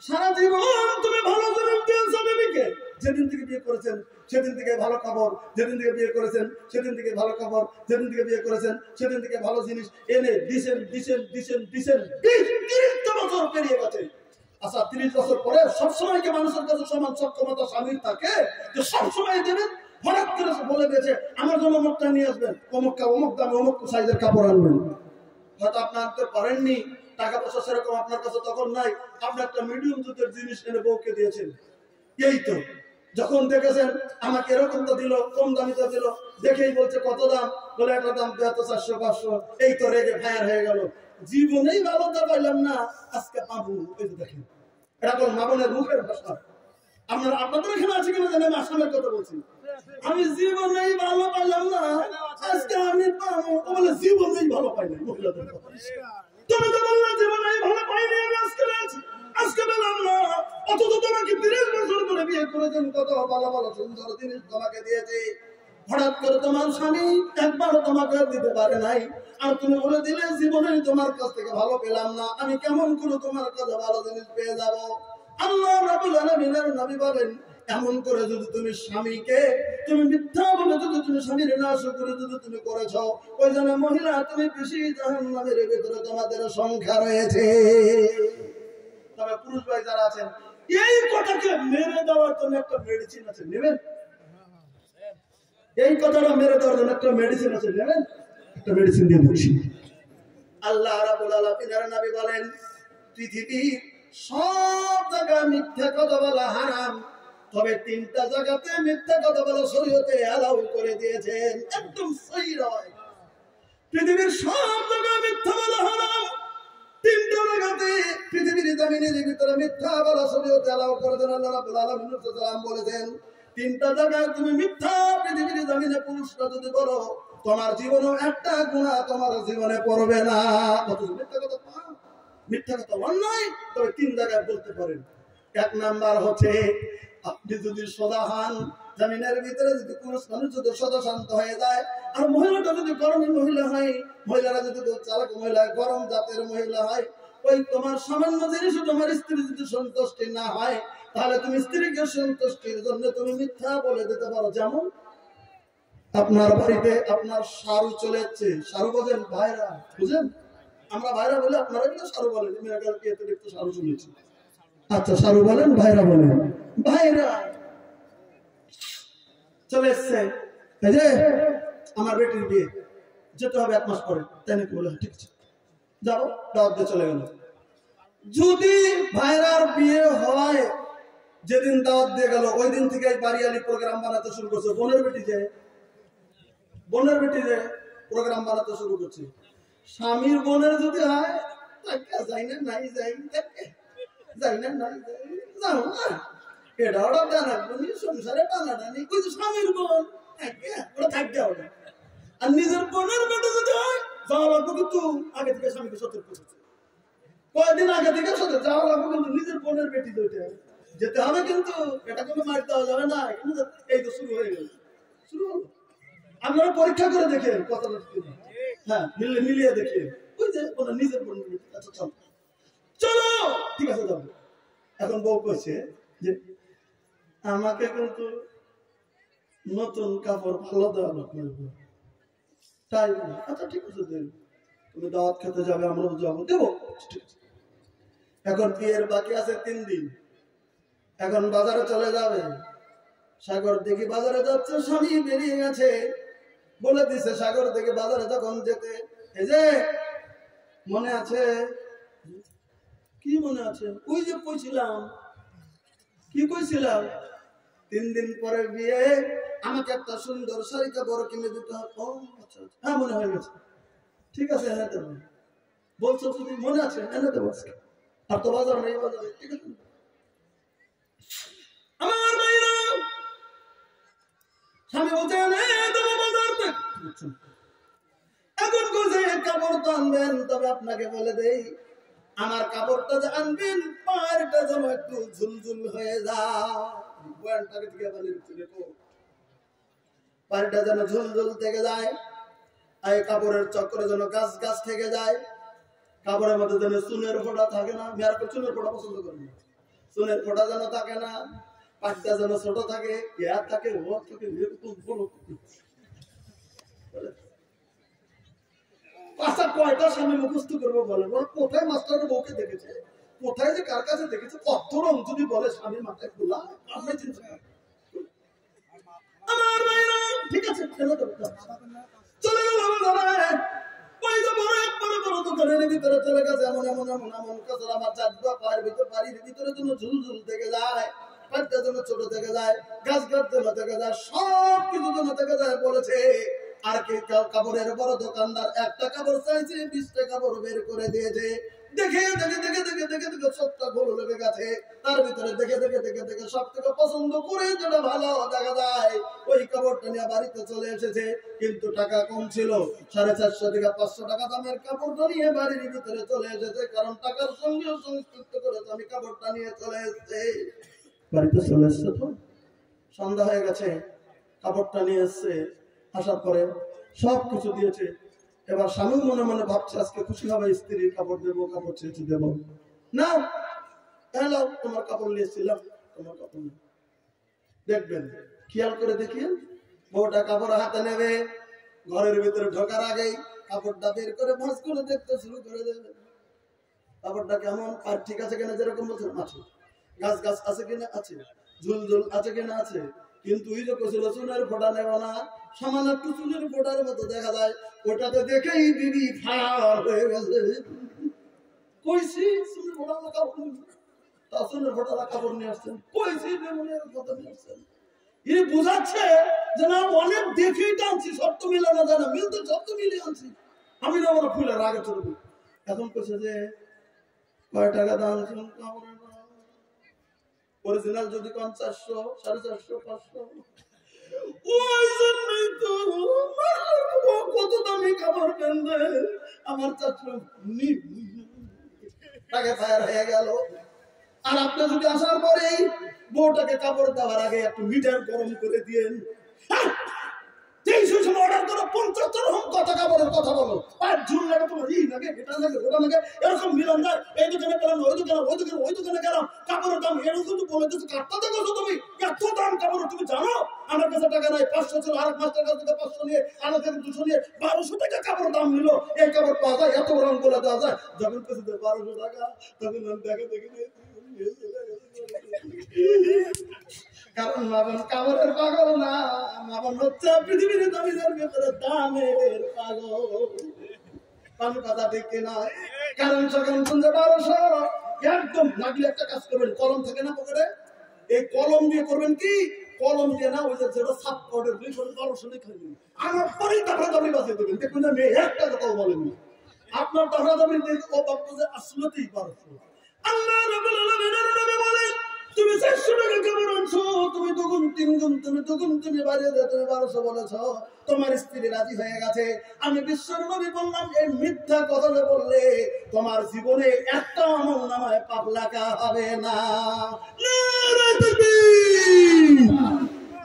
সারা জীবন তুমি ভালো জবাব দিয়েছো বিবিকে, যেদিন থেকে বিয়ে করেছেন সেদিন থেকে ভালো খবর, যেদিন থেকে বিয়ে করেছেন সেদিন থেকে ভালো খবর, যেদিন থেকে বিয়ে করেছেন সেদিন থেকে ভালো জিনিস এনে দিছেন দিছেন দিছেন দিছেন, 30 বছর পেরিয়ে গেছে। আচ্ছা, 30 বছর পরে সবসময় কি মানুষের কাছে সমান সক্ষমতা স্বামীর থাকে যে সবসময় দেবেন? হঠাৎ করে বলে দিয়েছে আমার জন্য অমুকটা নিয়ে আসবেন, অমুক দামে অমুক সাইজের কাপড় আনবেন, হয়তো আপনি আনতে পারেননি, টাকা পয়সা সেরকম আপনার কাছে তখন নাই, আপনি একটা মিডিয়াম যুগের জিনিস এনে বউকে দিয়েছেন। এই তো যখন দেখেছেন আমাকে এরকম তো দিল, কম দামি তো দিল, দেখেই বলছে কত দাম, বলে একটা দাম 400-500, এই তো রেগে ফায়ার হয়ে গেল, জীবনেই ভালোটা পাইলাম না, আজকে পাবো। এই তো দেখেন, এটা বল মা বোনের মুখের ভাষা। আপনাদের এখানে আছে কিনা জানেন, আমি আসামের কথা বলছি, আমি জীবনেই ভালো পাইলাম না, আজকে আমি পাবো, বলে জীবনেই ভালো পাইলাম। মহিলাদের তুমি তো বললে জীবনেই ভালো পাইনি, আমি আজকে পেলাম না, অথচ তোমাকে 30 বছর ধরে বিয়ে করেছেন, কত ভালো ভালো সুন্দর জিনিস তোমাকে দিয়েছে, হঠাৎ করে তোমার স্বামী একবার তোমাকে দিতে পারে নাই, আর তুমি বলে দিলে জীবনেই তোমার কাছ থেকে ভালো পেলাম না, আমি কেমন করে তোমার কাছে ভালো জিনিস পেয়ে যাব? আল্লাহ রাব্বুল আলামিনের নবী বলেন, এমন করে যদি তুমি স্বামীকে, তুমি মিথ্যা বলে যদি তুমি স্বামীর নাশকরি যদি তুমি করেছো, ওই জন্য মহিলা তুমি বেশি জাহান্নামের ভিতরে তোমাদের সংখ্যা রয়েছে। তবে পুরুষ ভাই যারা আছেন, এই কথাকে মেরে দেওয়ার জন্য একটা মেডিসিন আছে, নেবেন? এই কথাটা মেরে দেওয়ার জন্য একটা মেডিসিন আছে, নেবেন? একটা মেডিসিন দিয়ে দিচ্ছি। আল্লাহ রাব্বুল আলামিনের নবী বলেন, পৃথিবীর সব জায়গায় মিথ্যা কথা বলা হারাম, তবে তিনটা জায়গাতে মিথ্যা কথা বলা শরীয়তে অ্যালাউ করে দিয়েছেন, একদম সহি নয়। পৃথিবীর সব জায়গায় মিথ্যা বলা হারাম, তিনটা জায়গাতে পৃথিবীর জমিনের ভিতরে মিথ্যা বলা শরীয়তে অ্যালাউ করে দেন। আল্লাহ রাব্বুল আলামিন বলেছেন তিনটা জায়গায় তুমি মিথ্যা পৃথিবীর জমিনে পুরুষরা যদি বলো তোমার জীবনেও একটা গুনাহ তোমার জীবনে পড়বে না। মিথ্যা কথা অন্যায়, তবে তিন জায়গায় বলতে পারেন। এক নাম্বার হচ্ছে আপনি যদি সদা হন, জমিনের ভিতরে যদি পুরুষ মানুষ যদি সদা শান্ত হয়ে যায়, আর মহিলাটা যদি গরমের মহিলা হয়, মহিলারা যদি চালাক মহিলা গরম জাতের মহিলা হয়, ওই তোমার সামান্য জিনিসও তোমার স্ত্রী যদি সন্তুষ্টি না হয়, তাহলে তুমি স্ত্রীকে সন্তুষ্টির জন্য তুমি মিথ্যা বলে দিতে পারো। যেমন আপনার বাড়িতে আপনার সারু চলে যাচ্ছে, সারু বলেন ভাইরা, বুঝলেন? আমরা ভাইরা বলে আপনারা কিন্তু সারু বলেন, সারু শুনেছি। আচ্ছা, সারু বলেন, ভাইরা বলেন। ভাইরা চলে এসছে, এই যে আমার বেটির বিয়ে, যেতে হবে 1 মাস পরে, তাই নাকি? বলে ঠিক আছে, যাবো। দাওয়াত দিয়ে চলে গেল। যদি ভাইরার বিয়ে হয়, যেদিন দাওয়াত দিয়ে গেল ওই দিন থেকে বাড়িয়ালি প্রোগ্রাম বানাতে শুরু করছে। বোনের বেটি যে প্রোগ্রাম বানাতে শুরু করছে। স্বামীর বোনের যদি হয়, যাই না নাই যাই, যাই না নাই যাই, যাও না, এটা ওরা টানাটানি, সংসারে টানাটানি, কিন্তু স্বামীর বোন ওরা থাকবে ওটা। আর নিজের বোনের বেটি যদি হয়, যাওয়া লাগবে কিন্তু আগে থেকে স্বামীকে সতর্ক করছে, কয়েকদিন আগে থেকে সতর্ক যাওয়া লাগবে, কিন্তু নিজের বোনের বেটি যেতে হবে, কিন্তু এটা কোনো মার দেওয়া যাবে না। এই তো শুরু হয়ে গেল, শুরু হলো। আপনারা পরীক্ষা করে দেখেন কথাটা, হ্যাঁ মিলিয়ে দেখে, ওই যে নিজের বোনের বেটি। আচ্ছা চলো, ঠিক আছে যাবো। এখন বউ কইছে যে আমাকে কিন্তু নতুন কাপড় ভালো দেওয়া লাগবে, তাই? আচ্ছা ঠিক আছে, তুমি দাওয়াত খেতে যাবে, আমরাও যাবো, দেবো। এখন বিয়ের বাকি আছে 3 দিন। এখন বাজারে চলে যাবে। সাগর দেখি বাজারে যাচ্ছে, স্বামী বেরিয়ে গেছে, বলে দিছে সাগর থেকে বাজারে যখন যেতে, এই যে মনে আছে? কি মনে আছে? ওই যে কইছিলাম, কি কইছিলাম, 3 দিন পরে বিয়ে, আমাকে একটা সুন্দর শাড়ি কাপড় কিনে দিতে হবে। ও আচ্ছা, হ্যাঁ মনে হয়ে গেছে, ঠিক আছে এনে দেবো। বলছো তুমি মনে আছে, এনে দেবো আজকে। আর তো বাজার নেই, বাজারে, ঠিক আছে। আমার ভাইরা, স্বামী বলছে বাজার থেকে এখন কোথায় কাপড় তো আনবেন, তবে আপনাকে বলে দেই, আমার কাপড়টা যে আনবেন, পায়েরটা যেন একটু ঝুলঝুল হয়ে যায়, পায়েরটা যেন ঝুলঝুল থেকে যায়, এই কাপড়ের চক্করে যেন গাছ গাছ থেকে যায়, কাপড়ের মধ্যে যেন চুনের ফোঁটা থাকে না। মেয়েরা তো চুনের ফোঁটা পছন্দ করে না, চুনের ফোঁটা যেন থাকে না, পাটটা যেন ছোট থাকে, ইয়ার থাকে, ওর থাকে, আচ্ছা কয়টা স্বামী মুখস্থ করবো বলেন? ওরা কোথায় মাস্টারের বউকে দেখেছে, কোথায় যে কার কাছে দেখেছে, কত রং যদি বলে স্বামীর মাথায় খোলা, আপনি চিন্তা করেন। আমার ভাইরা, ঠিক আছে ফেলে দেবো, চলে গেল। ওই যে বড় দোকানের ভিতরে চলে গেছে, এমন এমন এমন এমন কাছে আমার চারটা পায়ের ভিতরে, বাড়ির ভিতরে যেন ঝুলঝুল থেকে যায়, পাটটা যেন ছোট থেকে যায়, গাছ গাছ যেন থেকে যায়, সব কিছু যেন থেকে যায়। বলেছে আর কি কাপড়ের বড় দোকানদার একটা কাপড় চাইছে, 20টা কাপড় বের করে দিয়েছে। দেখে দেখে দেখে দেখে দেখে দেখে সবটা গোল লেগে গেছে, তার ভিতরে দেখে দেখে দেখে দেখে সব থেকে পছন্দ করে যেটা ভালো দেখা যায়, ওই কাপড়টা নিয়ে বাড়িতে চলে এসেছে। কিন্তু টাকা কম ছিল, 450 থেকে 500 টাকা দামের কাপড়টা নিয়ে বাড়ির ভিতরে চলে এসেছে, কারণ টাকার সঙ্গে সংযুক্ত করে আমি কাপড়টা নিয়ে চলে এসেছে। বাড়িতে চলে এসছে, তো সন্ধ্যা হয়ে গেছে, কাপড়টা নিয়ে এসছে, আসার পরে সবকিছু দিয়েছে। এবার স্বামী মনে মনে ভাবছে আজকে খুশি হবে, স্ত্রীর কাপড় দেবো, কাপড় চেয়েছি দেবো না, হ্যালো তোমার কাপড় নিয়েছিলাম, তোমার কাপড় দেখবেন, খেয়াল করে দেখিয়ে বউটা কাপড় হাতে নেবে, ঘরের ভিতরে ঢোকার আগেই কাপড়টা বের করে ভাঁজ করে দেখতে শুরু করে দেবে। কাপড়টা কেমন, আর ঠিক আছে কিনা, যেরকম বলছেন আছে, গাছ গাছ আছে কিনা আছে, ঝুল ঝুল আছে কিনা আছে, কিন্তু ওই যে কছিল চুনের ফোঁটা নেব না, সামান্য একটু চুনের ফোঁটার মতো দেখা যায়, ওটাতে দেখেই বিবি ফায়ার হয়ে গেছে। কইছি চুনের ফোঁটা কাপড় তাসুনের ভোটারা কাপড় নিয়ে আসছেন, কইছি বেমনের কথা নিয়ে আসছেন। এই বুঝাচ্ছে যে না অনেক দেখেই টানছি, শর্ত মিলানো যায় না, মিলতে শর্ত মিলিয়ে আনছি। আমি না আমার ফুলের আগে চলবো। এখন কইছে যে কয় টাকা দাম অরিজিনাল যদি 400, 450, 500, ওই জন্যই তো কত দামি কাপড় কেনবে আমার 400 টাকা ফায়ার হয়ে গেল। আর আপনি যদি আসার পরেই বউটাকে কাপড় দেওয়ার আগে একটু মিটার গরম করে দিয়েন, অর্ডার করো 75 রকম কথা কাপড়ের কথা বলো, আর ঝুল লাগে তোমার ই লাগে এটা লাগে ওটা লাগে, এরকম মিলন যায়। এই দোকানে গেলাম, ওই দোকানে, ওই দোকানে, ওই দোকানে গেলাম, কাপড়ের দাম এরকম কিন্তু বলে দিচ্ছি, কাটতে দেখো তুমি এত দাম কাপড় তুমি জানো? আমার কাছে টাকা নাই, 500 ছিল, আরেক মাস্টার কাছ থেকে 500 নিয়ে, আমার কাছে 200 নিয়ে 1200 টাকা কাপড় দাম নিল। এই কাপড় পাওয়া যায়, এত রং বলে দেওয়া যায়। যখন কাছে 1200 টাকা, তখন আমি দেখে দেখে কারণ মাবন কাপড়ের পাগল না, মাবন হচ্ছে পৃথিবীর দাবিদের ভেতরে দামের পাগল। কারণ কথা ঠিক কিনা? কারণ যখন শুনছে 1200, একদম লাগলে একটা কাজ করবেন, কলম থাকে না পকেটে, এই কলম দিয়ে করবেন কি, কলম দিয়ে না, ওই যে যেটা সাব কোডের 1200 লিখে দিন, আমার পরেই টাকা দাবি বাজিয়ে দেবেন। দেখুন আমি একটা কথাও বলেনি, আপনার টাকা দাবি ও বাপ্পা যে আসলেই 1200। আল্লাহ রাব্বুল আলামিনের নবী বলেন, তুমি 400 টাকা কেমন আনছো, তুমি দুগুণ তিনগুণ, তুমি দুগুণ তুমি বাড়িয়ে দাও, তুমি 1200 বলেছো, তোমার স্ত্রী রাজি হয়ে গেছে। আমি বিশ্বর নবী বললাম, এই মিথ্যা কথা বললে তোমার জীবনে একটা আমল নামায় পাপ লেখা হবে না।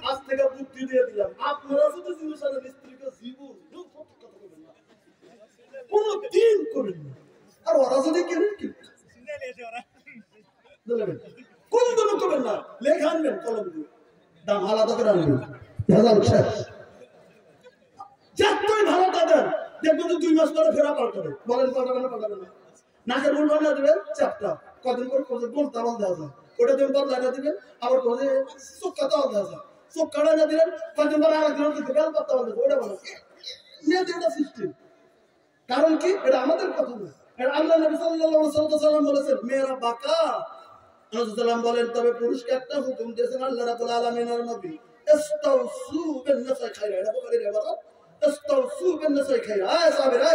আজ থেকে বুদ্ধি দিয়ে দিলাম, আপনারা যদি জিনিসের স্ত্রীকে জীবন কোনো দিন করবেন না, আর ওরা যদি কেনেন কি কোন দিনও করবেন না, লেখা আনবেন কলম দিয়ে, দাম আলাদা করে আনবেন, যতই ভালো তাদের দেখবেন যে 2 মাস পরে ফেরা পাল্টাবে। বলেন পাল্টাবে না? পাল্টাবে না। নাকের মুল বানিয়ে দেবেন চ্যাপটা, কদিন করে গোল তাবল দেওয়া যায়, ওটা দিন পর লাগিয়ে দিবেন, আবার কোথায় চোখটা তাও দেওয়া যায়, চোখ কাটা না দিলেন, কদিন পরে আরেকজন দিতে বেল পাত্তা বলতে ওটা বলো মেয়েদের এটা সিস্টেম। কারণ কি, এটা আমাদের কথা না, এটা আল্লাহ নবী সাল্লাল্লাহু আলাইহি ওয়াসাল্লাম বলেছেন, মেয়েরা বাঁকা। রাসূলুল্লাহ বলেন, তবে পুরুষকে একটা হুকুম দিয়েছেন আল্লাহ রাব্বুল আলামিনের নবী, ইস্তাউসু বিন-নিসাই খায়রা। এটা বুখারীর ইবারত, ইস্তাউসু বিন-নিসাই খায়রা। আয় সাহাবীরা,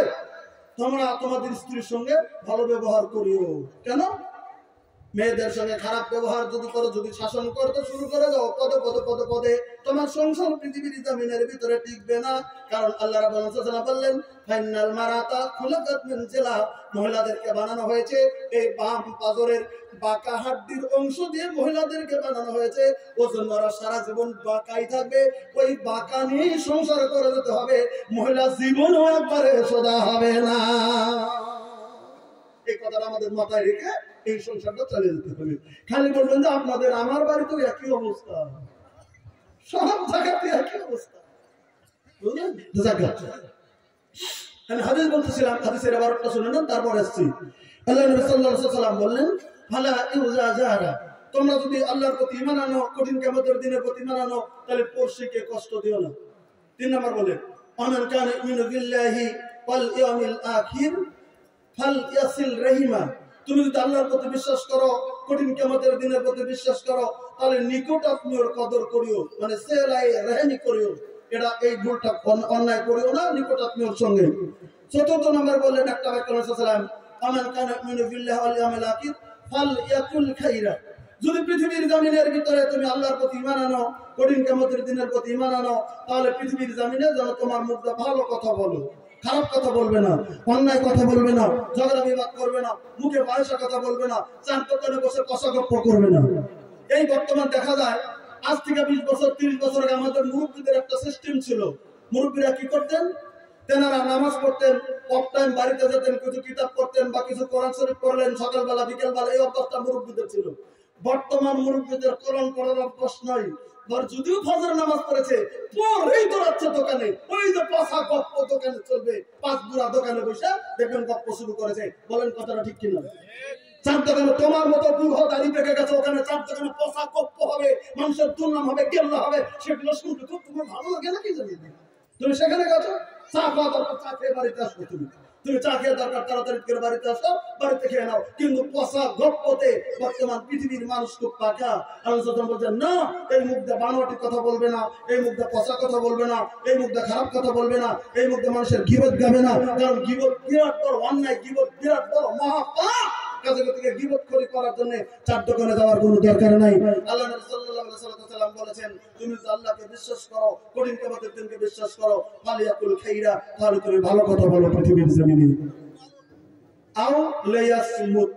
তোমরা তোমাদের স্ত্রীর সঙ্গে ভালো ব্যবহার করিও। কেন? মেয়েদের সঙ্গে খারাপ ব্যবহার যদি করো, যদি শাসন করতে শুরু করে দাও পদে পদে পদে পদে, তোমার সংসার পৃথিবীর জমিনের ভিতরে টিকবে না। কারণ আল্লাহ রাব্বুল আলামিন বললেন, ফাইনাল মারাতা খুলাকাত মিন জিলা, মহিলাদেরকে বানানো হয়েছে এই বাম পাজরের বাঁকা হাড্ডির অংশ দিয়ে মহিলাদেরকে বানানো হয়েছে। ওজন্য ওরা সারা জীবন বাঁকাই থাকবে, ওই বাঁকা নিয়ে সংসার করে যেতে হবে, মহিলা জীবনও একবারে সোজা হবে না। এই কথাটা আমাদের মাথায় রেখে এই সংসারটা চালিয়ে যেতে হবে। খালি বলবেন যে আপনাদের আমার বাড়িতেও একই অবস্থা, সব জায়গাতে একই অবস্থা, বুঝলেন? আমি হাদিস বলতেছিলাম, হাদিসের ইবারতটা শুনে নেন, তারপর আসছি। আল্লাহ নবী সাল্লাল্লাহু আলাইহি ওয়াসাল্লাম বললেন, ফালা ইউজাজারা, তোমরা যদি আল্লাহর প্রতি ঈমান আনো, কঠিন কিয়ামতের দিনের প্রতি ঈমান আনো, তাহলে পড়শিকে কষ্ট দিও না। 3 নম্বর বলে, আমান কানা ইউমিনু বিল্লাহি ওয়াল ইয়াউমিল আখির ফালইয়াসিল রাহিমা, তুমি যদি আল্লাহর প্রতি বিশ্বাস করো, কঠিন কিয়ামতের দিনের প্রতি বিশ্বাস করো, তাহলে নিকট আত্মীয়র কদর করিও, মানে সেলাই রাহমি করিও। এটা এই ভুলটা অন্যায় করিও না নিকট আত্মীয়র সঙ্গে। 4 নম্বর বললেন একটা বাক্য রাসূলুল্লাহ সাল্লাল্লাহু আলাইহি ওয়াসাল্লাম, আমান কানা ইউমিনু বিল্লাহি ওয়াল ইয়াউমিল আখির ফালইয়াকুল খাইরা, যদি পৃথিবীর জমিনের ভিতরে তুমি আল্লাহর প্রতি ঈমান আনো, কঠিন কিয়ামতের দিনের প্রতি ঈমান আনো, তাহলে পৃথিবীর জমিনে যেন তোমার মুখে ভালো কথা বলো, খারাপ কথা বলবে না, অন্যায় কথা বলবে না, ঝগড়া বিবাদ করবে না, মুখে পয়সা কথা বলবে না, চার দোকানে বসে কষাগপ্প করবে না। এই বর্তমান দেখা যায়, আজ থেকে 20 বছর 30 বছর আগে আমাদের মুরব্বীদের একটা সিস্টেম ছিল। মুরব্বীরা কি করতেন? তেনারা নামাজ পড়তেন, অফ টাইম বাড়িতে যেতেন, কিছু কিতাব পড়তেন বা কিছু কোরআন শরীফ পড়লেন সকালবেলা বিকেলবেলা, এই অভ্যাসটা মুরব্বীদের ছিল। বর্তমান মুরব্বীদের কোরআন পড়ার অভ্যাস নাই, যদিও ফজর নামাজ পড়েছে পরেই দৌড়াচ্ছে দোকানে, ওই যে পাশা গপ্প দোকানে চলবে, 5 বুড়া দোকানে বসে দেখবেন গপ্প শুরু করেছে। বলেন কথাটা ঠিক কিনা? 4 দোকানে তোমার মতো বুড়ো দাড়ি পেকে গেছে, ওখানে 4 দোকানে পাশা গপ্প হবে, মানুষের দুর্নাম হবে, গেল্লা হবে, সেগুলো শুনতে খুব তোমার ভালো লাগে নাকি? জানি তুমি সেখানে গেছো, চা খাওয়া দরকার, চা খেয়ে বাড়িতে আসবে তুমি। তুমি চা খেয়ে দরকার তাড়াতাড়ি করে বাড়িতে আসো, বাড়িতে খেয়ে নাও। কিন্তু পচা গপ্পতে বর্তমান পৃথিবীর মানুষ খুব পাকা। আল্লাহ সাল্লাল্লাহু বলছেন না, এই মুখ দিয়ে বানোয়াটি কথা বলবে না, এই মুখ দিয়ে পচা কথা বলবে না, এই মুখ দিয়ে খারাপ কথা বলবে না, এই মুখ দিয়ে মানুষের গীবত গাবে না। কারণ গীবত বিরাট বড় অন্যায়, গীবত বিরাট বড় মহাপাপ। থেকে গীবত করার জন্য চার দোকানে যাওয়ার কোনো দরকার নাই। আল্লাহ নবী সাল্লাল্লাহু আলাইহি ওয়াসাল্লাম বলেছেন, তুমি যদি আল্লাহকে বিশ্বাস করো, কঠিন কিয়ামতের দিনকে বিশ্বাস করো, ফালিয়াকুল খাইরা, তাহলে তুমি ভালো কথা বলো পৃথিবীর জমিনে। আও লায়াসমুত,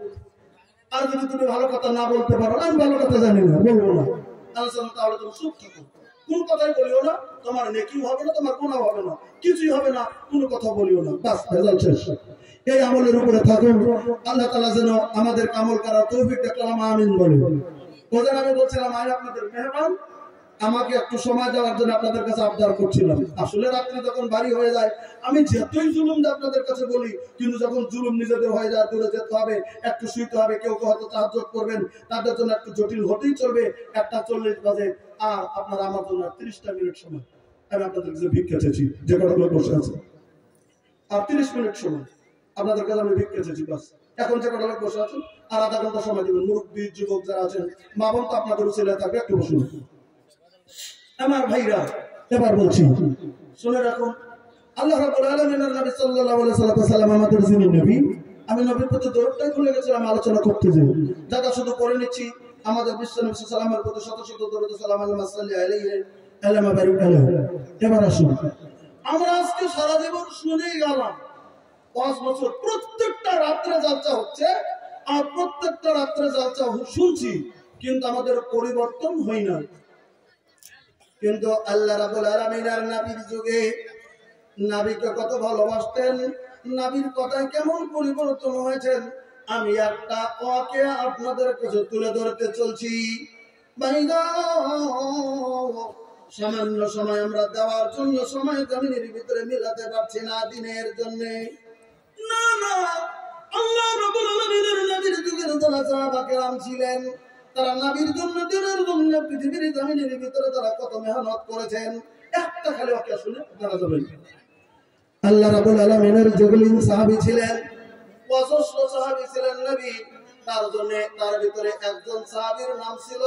আর যদি তুমি ভালো কথা না বলতে পারো, আমি ভালো কথা জানি না, বলবো না, তাহলে তুমি চুপ থাকো, কোন কথাই বলিও না। তোমার নেকিও হবে না, তোমার গুনাহ হবে না, কিছুই হবে না, কোনো কথা বলিও না, বাস ভেজাল শেষ। এই আমলের উপরে থাকুন। আল্লাহ তাআলা যেন আমাদের আমল করার তৌফিক দেন, আমিন বলেন। ওদের আমি বলছিলাম, আমি আপনাদের মেহমান, আমাকে একটু সময় দেওয়ার জন্য আপনাদের কাছে আবদার করছিলাম। আসলে রাত্রি যখন ভারী হয়ে যায়, আমি যতই জুলুম আপনাদের কাছে বলি, কিন্তু যখন জুলুম নিজেদের হয়ে যায়, দূরে যেতে হবে, একটু শুইতে হবে, কেউ হয়তো তাহাজ্জুদ করবেন, তাদের জন্য একটু জটিল হতেই চলবে। 1:40 বাজে, আর আপনারা আমার জন্য 30টা মিনিট সময়, আমি আপনাদের কাছে ভিক্ষা চেয়েছি, যে কটা লোক বসে আছে, আর 30 মিনিট সময় আপনাদের কাছে আমি ভিক্ষা চেয়েছি, বাস। এখন যে কটা লোক বসে আছেন, আর আধা ঘন্টা সময় দেবেন। মুরব্বী যুবক যারা আছেন, মা বোন তো আপনাদের ছেলে থাকবে, একটু বসুন। আমার ভাইরা, এবার বলছি, শুনে রাখুন, আল্লাহ রাব্বুল আলামিনের নবী সাল্লাল্লাহু আলাইহি ওয়াসাল্লাম আমাদের যিনি নবী, আমি নবীর প্রতি দরদটাই ভুলে গেছিলাম আলোচনা করতে যে, যারা শুধু করে নিচ্ছি আমাদের বিশ্ব নবী সাল্লাল্লাহু আলাইহি ওয়াসাল্লামের প্রতি শত শত দরুদ সালাম আল্লাহুম্মা সাল্লি আলাইহি আল্লাহুম্মা বারিক আলাইহি। এবার আসুন, আমরা আজকে সারা জীবন শুনেই গেলাম, 5 বছর প্রত্যেকটা রাত্রে জালসা হচ্ছে, আর প্রত্যেকটা রাত্রে জালসা শুনছি, কিন্তু আমাদের পরিবর্তন হয় না। কিন্তু আল্লাহ রাব্বুল আলামিনের নবীর যুগে নবীকে কত ভালোবাসতেন, নবীর কথায় কেমন পরিবর্তন হয়েছেন, আমি একটা ওয়াকিয়া আপনাদের কাছে তুলে ধরতে চলছি। ভাইরা, সামান্য সময় আমরা দেওয়ার জন্য সময় জমিনের ভিতরে মিলাতে পারছি না দিনের জন্য। না না, আল্লাহ রাব্বুল আলামিনের নবীর যুগের যারা সাহাবা কেরাম ছিলেন, তারা নবীর জন্য, দিনের জন্য পৃথিবীর জমিনের ভিতরে তারা কত মেহনত করেছেন। একটা খালি ওয়াকিয়া শুনে আপনারা যাবেন। আল্লাহ রাব্বুল আলামিনের যুগলীন সাহাবী ছিলেন, অজস্র সাহাবী ছিলেন নবী, তার জন্য তার ভিতরে একজন সাহাবীর নাম ছিল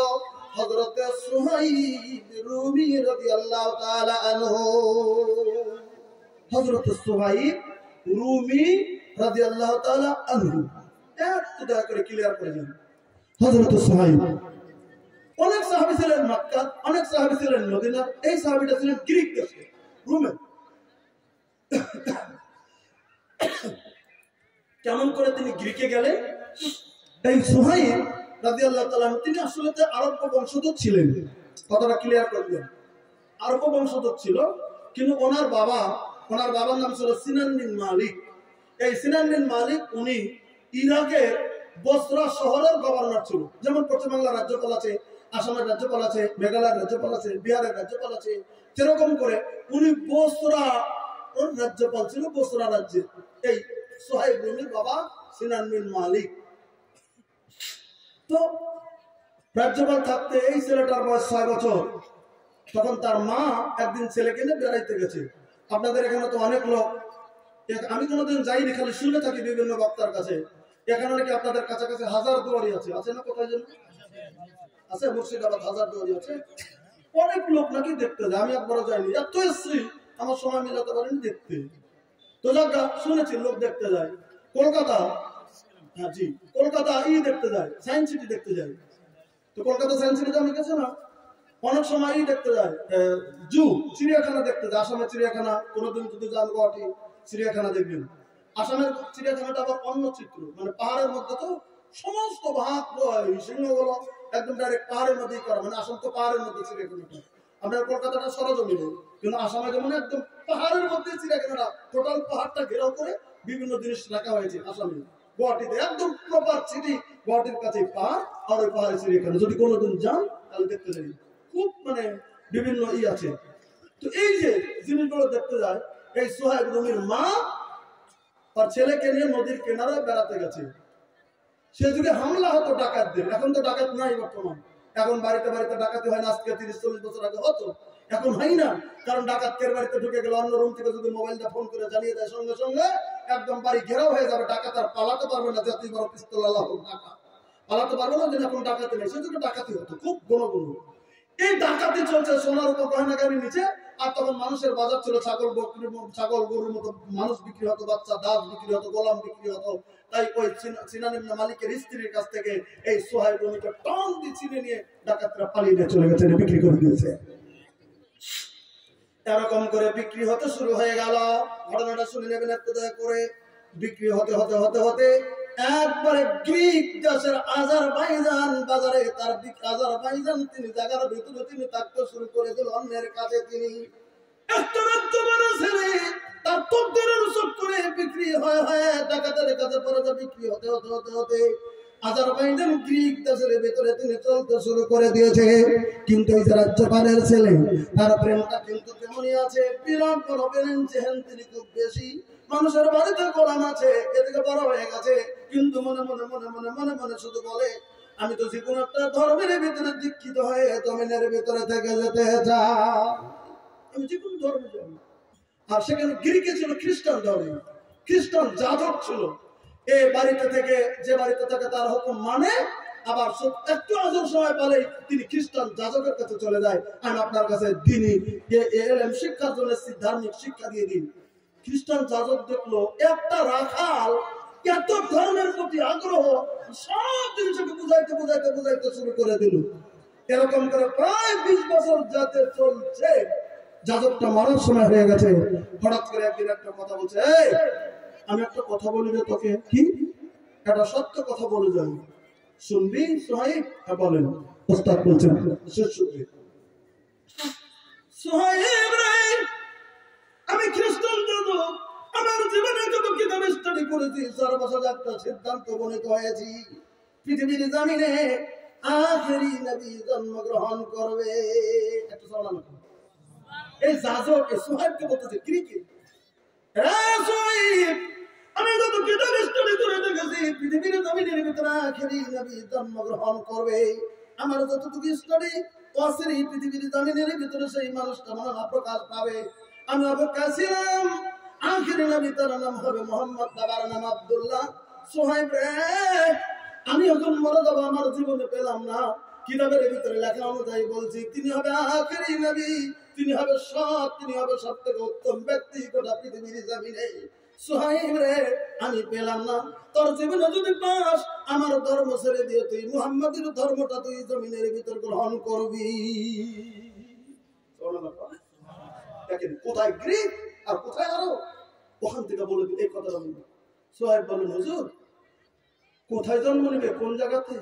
হযরত সুহাইব রুমি রাদিয়াল্লাহু তাআলা আনহু। হযরত সুহাইব রুমি রাদিয়াল্লাহু তাআলা আনহু, একটু দয়া করে ক্লিয়ার করে দিন। হযরত সুহাইব, অনেক সাহাবী ছিলেন মক্কা, অনেক সাহাবী ছিলেন মদিনা, এই সাহাবীটা ছিলেন গ্রিক দেশে, রোমে। কেমন করে তিনি গ্রিকে গেলেন? এই সুহাইব রাদিয়াল্লাহু তাআলা তিনি আসলে আরব বংশোদ্ভূত ছিলেন, কথাটা ক্লিয়ার করলেন। আরব বংশোদ্ভূত ছিল, কিন্তু ওনার বাবার নাম ছিল সিনান বিন মালিক। এই সিনান বিন মালিক উনি ইরাকের বসরা শহরের গভর্নর ছিল। যেমন পশ্চিমবাংলার রাজ্যপাল আছে, আসামের রাজ্যপাল আছে, মেঘালয়ের রাজ্যপাল আছে, বিহারের রাজ্যপাল আছে, সেরকম করে উনি বসরা রাজ্যপাল ছিল, বসরা রাজ্যে। এই সুহাইব রুমির বাবা সিনান বিন মালিক। তো রাজ্যপাল থাকতে এই ছেলেটার বয়স 6 বছর। তখন তার মা একদিন ছেলেকে নিয়ে বেড়াইতে গেছে। আপনাদের এখানে তো অনেক লোক, আমি কোনোদিন যাইনি, খালি শুনে থাকি বিভিন্ন বক্তার কাছে, এখানে নাকি আপনাদের কাছাকাছি হাজারদুয়ারি আছে, আছে না? কোথায় যেন আছে, মুর্শিদাবাদ হাজারদুয়ারি আছে। অনেক লোক নাকি দেখতে যায়, আমি একবারও যাইনি, এত এসছি আমার সময় মিলাতে পারিনি দেখতে। তো যাক শুনেছি লোক দেখতে যায়। কলকাতা, হ্যাঁ জি, কলকাতা দেখতে যায়, সায়েন্স সিটি দেখতে যায়। তো কলকাতা সায়েন্স সিটিতে আমি গেছি না, অনেক সময় দেখতে যায়, জু চিড়িয়াখানা দেখতে যায়। আসামের চিড়িয়াখানা কোনোদিন যদি যান গুয়াহাটি, চিড়িয়াখানা দেখবেন। আসামের চিড়িয়াখানাটা আবার অন্য চিত্র, মানে পাহাড়ের মধ্যে, তো সমস্ত ভাগ সিংহগুলো একদম ডাইরেক্ট পাহাড়ের মধ্যেই করা, মানে আসাম তো পাহাড়ের মধ্যে চিড়িয়াখানাটা। আপনার কলকাতাটা সরজমিনে, কিন্তু আসামে যেমন একদম পাহাড়ের মধ্যে চিড়িয়াখানাটা, টোটাল পাহাড়টা ঘেরাও করে বিভিন্ন জিনিস রাখা হয়েছে। আসামে গুয়াহাটিতে একদম প্রপার সিটি, গুয়াহাটির কাছে পাহাড়, আর ওই পাহাড়ের চিড়িয়াখানা যদি কোনোদিন যান তাহলে দেখতে যাই, খুব মানে বিভিন্ন আছে। তো এই যে জিনিসগুলো দেখতে যায়, এই সুহাইব রুমির মা তার ছেলেকে নিয়ে নদীর কিনারায় বেড়াতে গেছে। সে যুগে হামলা হতো ডাকাতদের, এখন তো ডাকাত নাই বর্তমান, এখন বাড়িতে বাড়িতে ডাকাতি হয় না। আজকে 30-40 বছর আগে হতো, এখন হয় না, কারণ ডাকাতের বাড়িতে ঢুকে গেলে অন্য রুম থেকে যদি মোবাইলটা ফোন করে জানিয়ে দেয় সঙ্গে সঙ্গে একদম বাড়ি ঘেরাও হয়ে যাবে, ডাকাত আর পালাতে পারবে না, যতই বড় পিস্তল আল্লাহ হোক ডাকাত পালাতে পারবে না। যেন এখন ডাকাতি নেই, সেজন্য ডাকাতি হতো খুব ঘন ঘন। এই ডাকাতি চলছে সোনার উপর গয়না গাড়ির নিচে। আর তখন মানুষের বাজার ছিল, ছাগল গরুর মতো মানুষ বিক্রি হতো, বাচ্চা দাস বিক্রি হতো, গোলাম বিক্রি হতো। তাই ওই সিনান ইবনে মালিকের স্ত্রীর কাছ থেকে এই সুহাইব রুমিকে টন দিয়ে ছিনে নিয়ে ডাকাতরা পালিয়ে নিয়ে চলে গেছে, বিক্রি করে দিয়েছে। এরকম করে বিক্রি হতে শুরু হয়ে গেল। ঘটনাটা শুনে নেবেন একটু দয়া করে। বিক্রি হতে হতে হতে হতে একবারে গ্রিক দেশের আজারবাইজান বাজারে, তার আজারবাইজান তিনি জায়গার ভিতরে তিনি থাকতে শুরু করে দিল। অন্যের কাছে তিনি একটা রাজ্য বড় ছেলে, তার তকদিরের চক্করে বিক্রি হয়ে হয়ে ডাকাতের কাছে পরে বিক্রি হতে হতে হতে হতে আজারবাইজান গ্রিক দেশের ভিতরে তিনি চলতে শুরু করে দিয়েছে। কিন্তু এই যে রাজ্যপালের ছেলে, তার প্রেমটা কিন্তু তেমনই আছে, বিরাট বড় ব্রেন, চেহেন তিনি খুব বেশি, মানুষের বাড়িতে গোলাম আছে, এদিকে বড় হয়ে গেছে। কিন্তু মনে মনে মনে মনে মনে মনে শুধু বলে, আমি তো যে কোনো একটা ধর্মের ভিতরে দীক্ষিত হয়ে জমিনের ভিতরে থেকে যেতে চাই, আমি যে কোনো ধর্মে যাব। আর সেখানে গ্রিকে ছিল খ্রিস্টান ধর্ম, খ্রিস্টান যাজক ছিল। এই বাড়িতে থেকে যে বাড়িতে থাকে তার হুকুম মানে, আবার একটু আজব সময় পালে তিনি খ্রিস্টান যাজকের কাছে চলে যায়, আমি আপনার কাছে দিনই এলএম শিক্ষার জন্য ধার্মিক শিক্ষা দিয়ে দিন। খ্রিস্টান যাজক দেখলো একটা রাখাল এত ধর্মের প্রতি আগ্রহ, সব জিনিসকে বুঝাইতে বুঝাইতে বুঝাইতে শুরু করে দিল। এরকম করে প্রায় 20 বছর যাতে চলছে, যাজকটা মারার সময় হয়ে গেছে। হঠাৎ করে একদিন একটা কথা বলছে, এই আমি একটা কথা বলি রে তোকে, কি একটা সত্য কথা বলে যাই, শুনবি সুহাইব? হ্যাঁ বলেন। ওস্তাদ বলছেন, শেষ শুনবি। সুহাইব রে, আমি খ্রিস্টান যাজক, আমার জীবনে যত কিতাব স্টাডি করেছি, 4 বছর একটা সিদ্ধান্ত উপনীত হয়েছি, পৃথিবীর জমিনে আখেরি নবী জন্মগ্রহণ করবে। একটু সালাম। এই যাজক এই সুহাইবকে বলতেছে, গ্রিকে, সুহাইব আমি যত কিতাব স্টাডি করে দেখেছি, পৃথিবীর জমিনের ভিতরে আখেরি নবী জন্মগ্রহণ করবে। আমার যতটুকু স্টাডি অসেরি পৃথিবীর জমিনের ভিতরে সেই মানুষটা মনে প্রকাশ পাবে। আমি অপেক্ষা ছিলাম, আখেরি নবী তার নাম হবে মোহাম্মদ, বাবার নাম আব্দুল্লাহ। সুহাইব রে, আমি এখন মরে যাবো, আমার জীবনে পেলাম না, কিতাবের ভিতরে লেখা অনুযায়ী বলছি, তিনি হবে আখেরি নবী, তিনি হবে সৎ, তিনি হবে সব থেকে উত্তম ব্যক্তি গোটা পৃথিবীর জমিনে। সুহাইব রে, আমি পেলাম না, তোর জীবনে যদি পাস, আমার ধর্ম ছেড়ে দিয়ে তুই মুহাম্মাদের ধর্মটা তুই জমিনের ভিতর গ্রহণ করবি। দেখেন কোথায় গ্রিক আর কোথায় আরো, ওখান থেকে বলে দিন এই কথাটা বলবো। সুহাইব বলেন, হুজুর কোথায় জন্ম নেবে, কোন জায়গাতে?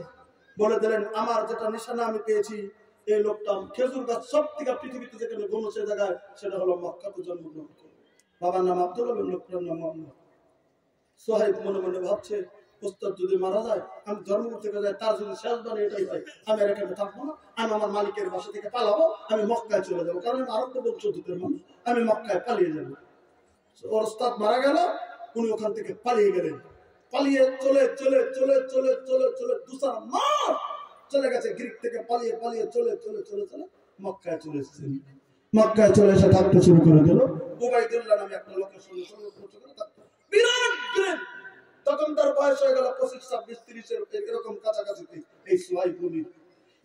বলে দিলেন, আমার যেটা নিশানা আমি পেয়েছি, এই লোকটা খেজুর গাছ সব থেকে পৃথিবীতে যেখানে গণ সে জায়গায়, সেটা হলো মক্কাতে জন্মগ্রহণ করবে। বাবার নাম আব্দুল্লাহ, লোকটার নাম মোহাম্মদ। সোহাইব মনে মনে ভাবছে, ওস্তাদ যদি মারা যায়, আমি ধর্মপুর থেকে যাই, তার যদি শেষ বাণী এটাই হয়, আমি আর এখানে থাকবো না, আমি আমার মালিকের বাসা থেকে পালাবো, আমি মক্কায় চলে যাবো, কারণ আমি আরব বংশোদ্ভূতের মানুষ, আমি মক্কায় পালিয়ে যাবো। ওর ওস্তাদ মারা গেল, উনি ওখান থেকে পালিয়ে গেলেন। পালিয়ে চলে চলে চলে চলে চলে চলে 2 মাস চলে গেছে, গ্রিক থেকে পালিয়ে পালিয়ে চলে চলে চলে চলে মক্কায় চলে এসেছেন। মক্কায় চলে এসে থাকতে শুরু করে দিল। উবাইদুল্লাহ নামে একটা লোকের সঙ্গে বিরাট ব্রেন। তখন তার বয়স হয়ে গেল 25, 26, 30 এরকম কাছাকাছি। এই সুহাইব রুমি